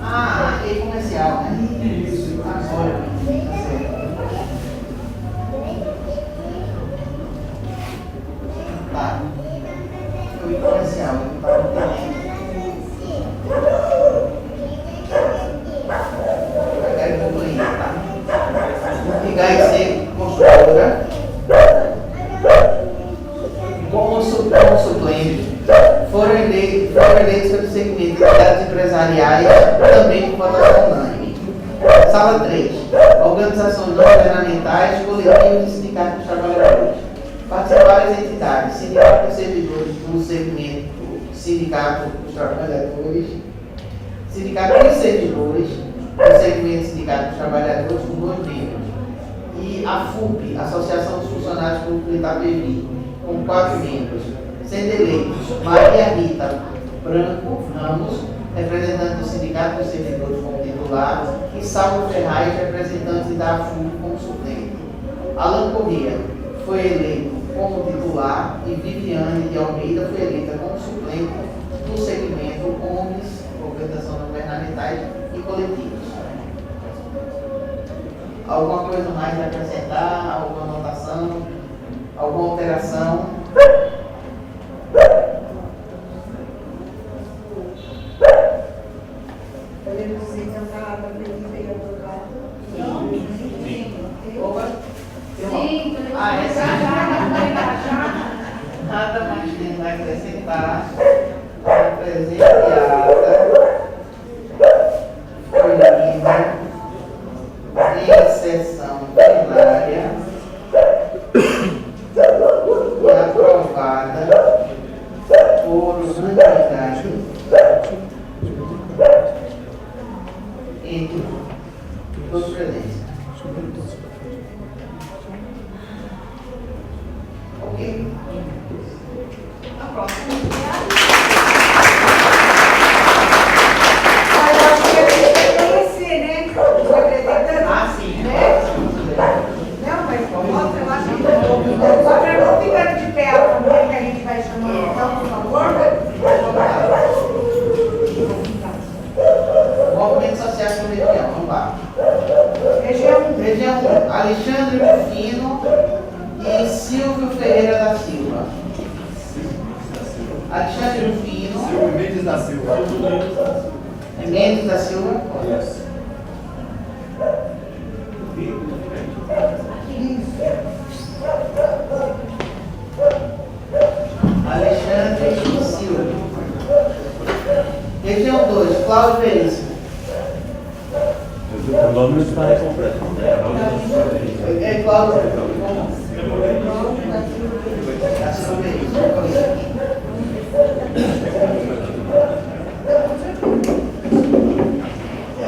Ah, E comercial, né? Isso, agora. Tá. Foi comercial, eu estava entendendo. Agora eu vou ler, tá? HEC, construtora. Como suplente, foram eleitos pelo segmento de entidades empresariais, também com votação unânime. Sala 3. Organizações não governamentais, coletivos e sindicatos dos trabalhadores. Participaram as entidades, sindicato dos servidores do segmento, sindicato dos trabalhadores, sindicato dos servidores do segmento sindicato dos trabalhadores, com 2 membros. E a FUP, Associação dos Funcionários Públicos de Itapevi, com 4 membros, sendo eleitos Maria Rita Branco Ramos, representante do Sindicato dos Servidores como titular, e Saulo Ferraz, representante da FUP como suplente. Alan Corrêa foi eleito como titular e Viviane de Almeida foi eleita como suplente do segmento ONGs, Organização Não Governamentais e Coletivos. Alguma coisa mais a acrescentar? Alguma anotação? Alguma alteração? Podemos dizer que a palavra veio aprovada? Não? Sim. Sim, nada mais tem a acrescentar. Presente a ata foi lida em sessão plenária e aprovada por unanimidade entre todos presentes. Ok? A próxima. Eu acho que a gente tem que conhecer, né? Os representantes. Ah, sim. Né? Não, mas mostra, eu acho que só para não ficar de pé a família que a gente vai chamando, então, por favor. Movimento Social por Região, vamos lá. Região 1, Alexandre Rufino e Silvio Ferreira da Silva. Alexandre Rufino. Silvio Mendes da Silva. É Mendes da Silva? Alexandre e Silva. Região 2, Cláudio Veríssimo. O nome não está completo, né? É Cláudio.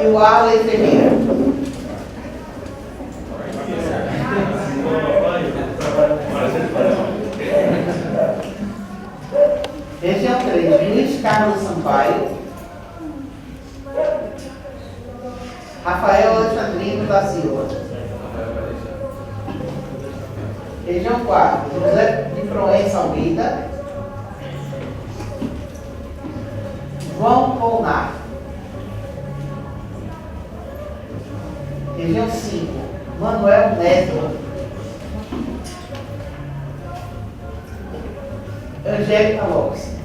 E o Arley Ferreira. Região 3, Luiz Carlos Sampaio. Rafael Alexandrino da Silva. Região 4, José de Proença Almeida. João Polnar. Região 5, Manuel Neto. Angélica Lopes.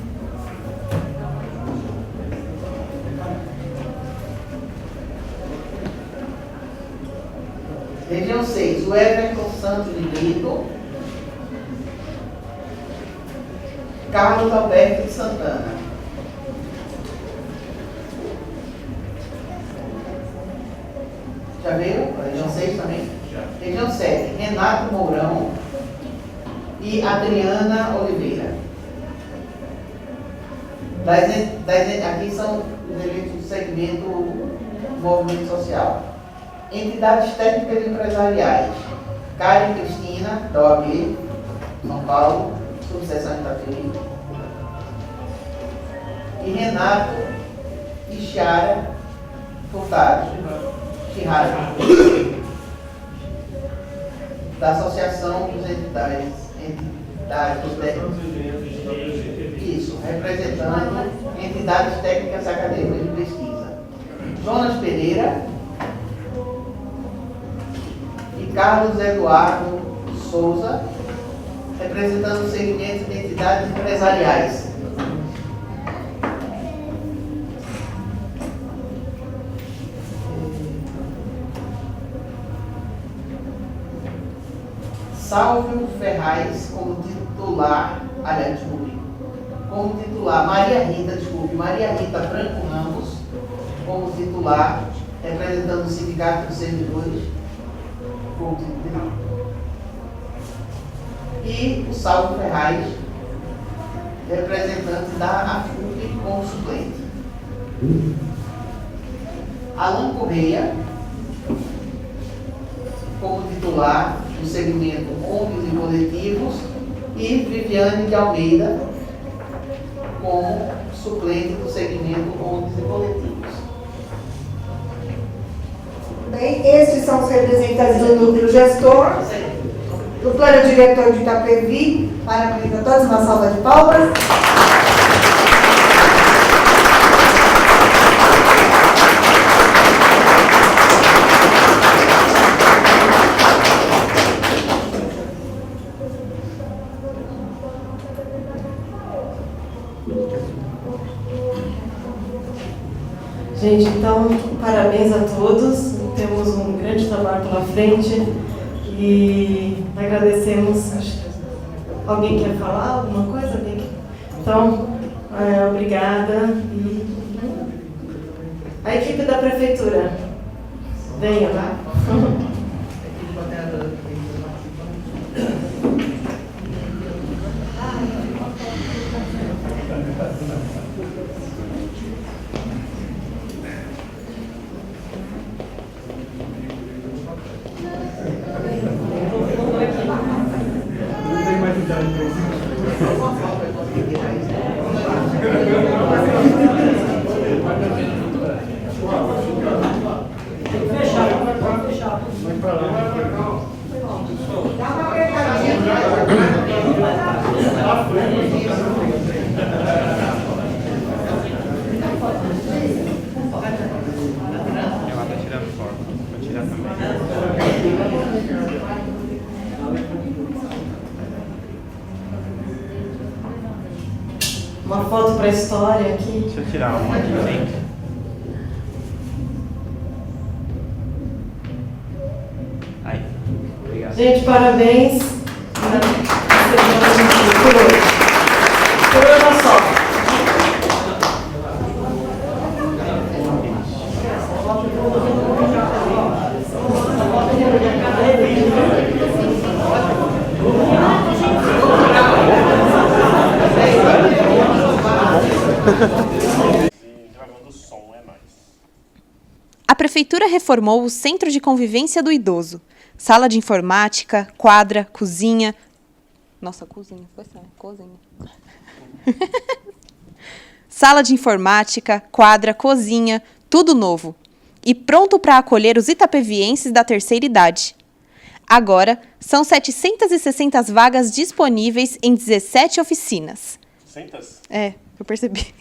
Região 6, o Everton Santos de Brito, Carlos Alberto de Santana. Já veio? Região 6 também? Já. Região 7, Renato Mourão e Adriana Oliveira. Aqui são os eleitos do segmento movimento social. Entidades técnicas e empresariais. Karen Cristina, da OAB, São Paulo, subseção Itapevi. E Renato e Chiara Furtado, da Associação dos Entidades técnicas. Isso, representando entidades técnicas acadêmicas de pesquisa. Jonas Pereira e Carlos Eduardo Souza, representando segmentos de entidades empresariais. Sálvio Ferraz como titular, como titular, Maria Rita Branco Ramos como titular, representando o Sindicato dos Servidores, como titular. E o Sálvio Ferraz, representante da AFUP como suplente. Alan Correia como titular do segmento ONGs e coletivos e Viviane de Almeida como suplente do segmento ONGs e coletivos. Bem, estes são os representantes do núcleo gestor, do plano diretor de Itapevi. Parabéns a todos, uma salva de palmas. Gente, então, parabéns a todos. Temos um grande trabalho pela frente e agradecemos. Alguém quer falar alguma coisa? Então, obrigada. E a equipe da prefeitura, venha lá. Uma foto para a história aqui. Deixa eu tirar uma aqui, sim. Aí. Obrigado. Gente, parabéns. Por hoje só. A Prefeitura reformou o Centro de Convivência do Idoso. Sala de informática, quadra, cozinha. Nossa, cozinha. Foi certo, cozinha. Sala de informática, quadra, cozinha, tudo novo. E pronto para acolher os itapevienses da terceira idade. Agora, são 760 vagas disponíveis em 17 oficinas. 700? É, eu percebi.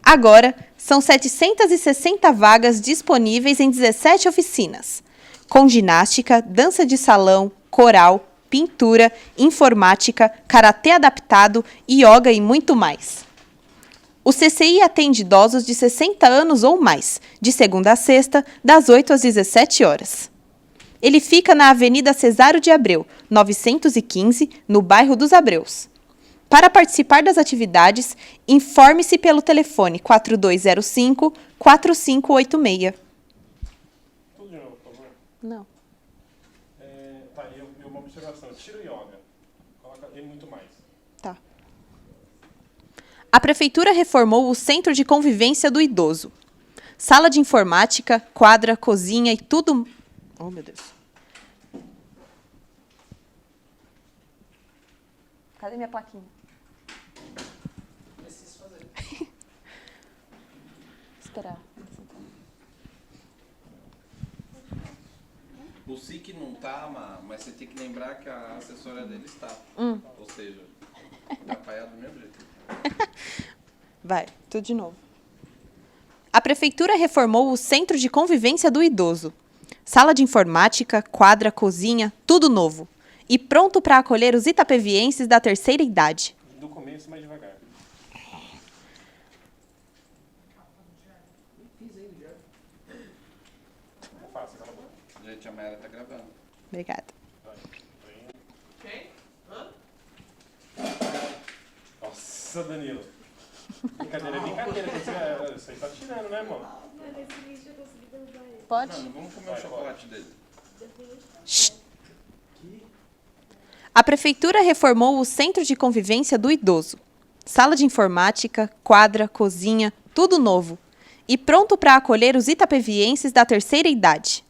Agora, são 760 vagas disponíveis em 17 oficinas, com ginástica, dança de salão, coral, pintura, informática, karatê adaptado, yoga e muito mais. O CCI atende idosos de 60 anos ou mais, de segunda a sexta, das 8 às 17 horas. Ele fica na Avenida Cesário de Abreu, 915, no bairro dos Abreus. Para participar das atividades, informe-se pelo telefone 4205-4586. Tudo de novo, por favor. Não. Tá, e uma observação. Tira o yoga. Coloca ele muito mais. Tá. A Prefeitura reformou o Centro de Convivência do Idoso. Sala de informática, quadra, cozinha e tudo... Oh, meu Deus. Cadê minha plaquinha? Preciso fazer. Esperar. O SIC não tá, mas você tem que lembrar que a assessora dele está. Ou seja, tá apanhado do mesmo jeito. Vai, tudo de novo. A Prefeitura reformou o Centro de Convivência do Idoso. Sala de informática, quadra, cozinha, tudo novo. E pronto para acolher os itapevienses da terceira idade. Do começo, mais devagar. É fácil, cala a boca. Gente, a Mayara tá gravando. Obrigada. Quem? Hã? Nossa, Danilo. Brincadeira é brincadeira. Você tá tirando, né, irmão? Pode? Não, vamos comer o chocolate dele. A Prefeitura reformou o Centro de Convivência do Idoso. Sala de informática, quadra, cozinha, tudo novo. E pronto para acolher os itapevienses da terceira idade.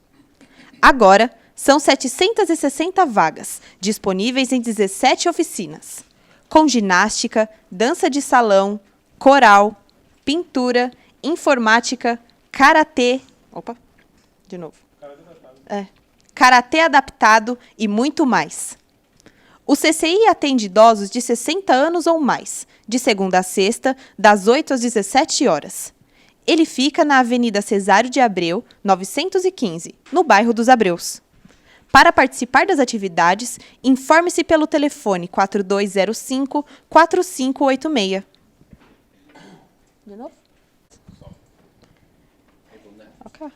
Agora, são 760 vagas, disponíveis em 17 oficinas. Com ginástica, dança de salão, coral, pintura, informática, karatê... Opa, de novo. Karatê adaptado e muito mais. O CCI atende idosos de 60 anos ou mais, de segunda a sexta, das 8 às 17 horas. Ele fica na Avenida Cesário de Abreu, 915, no bairro dos Abreus. Para participar das atividades, informe-se pelo telefone 4205-4586. De novo? Ok.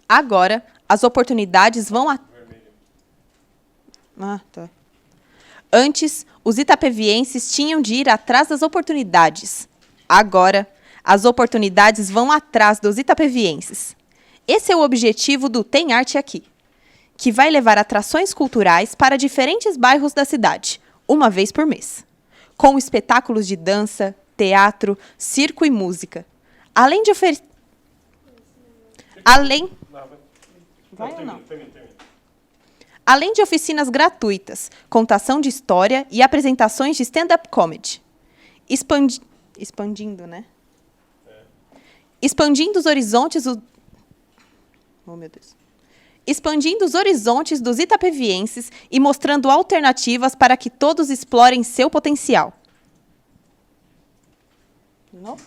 Agora, as oportunidades vão... Tá. Antes, os itapevienses tinham de ir atrás das oportunidades. Agora, as oportunidades vão atrás dos itapevienses. Esse é o objetivo do Tem Arte Aqui, que vai levar atrações culturais para diferentes bairros da cidade, uma vez por mês, com espetáculos de dança, teatro, circo e música. Além de oferecer... Vai ou não? Além de oficinas gratuitas, contação de história e apresentações de stand-up comedy. Expandindo, né? Expandindo os horizontes... Oh, meu Deus. Expandindo os horizontes dos itapevienses e mostrando alternativas para que todos explorem seu potencial. De novo?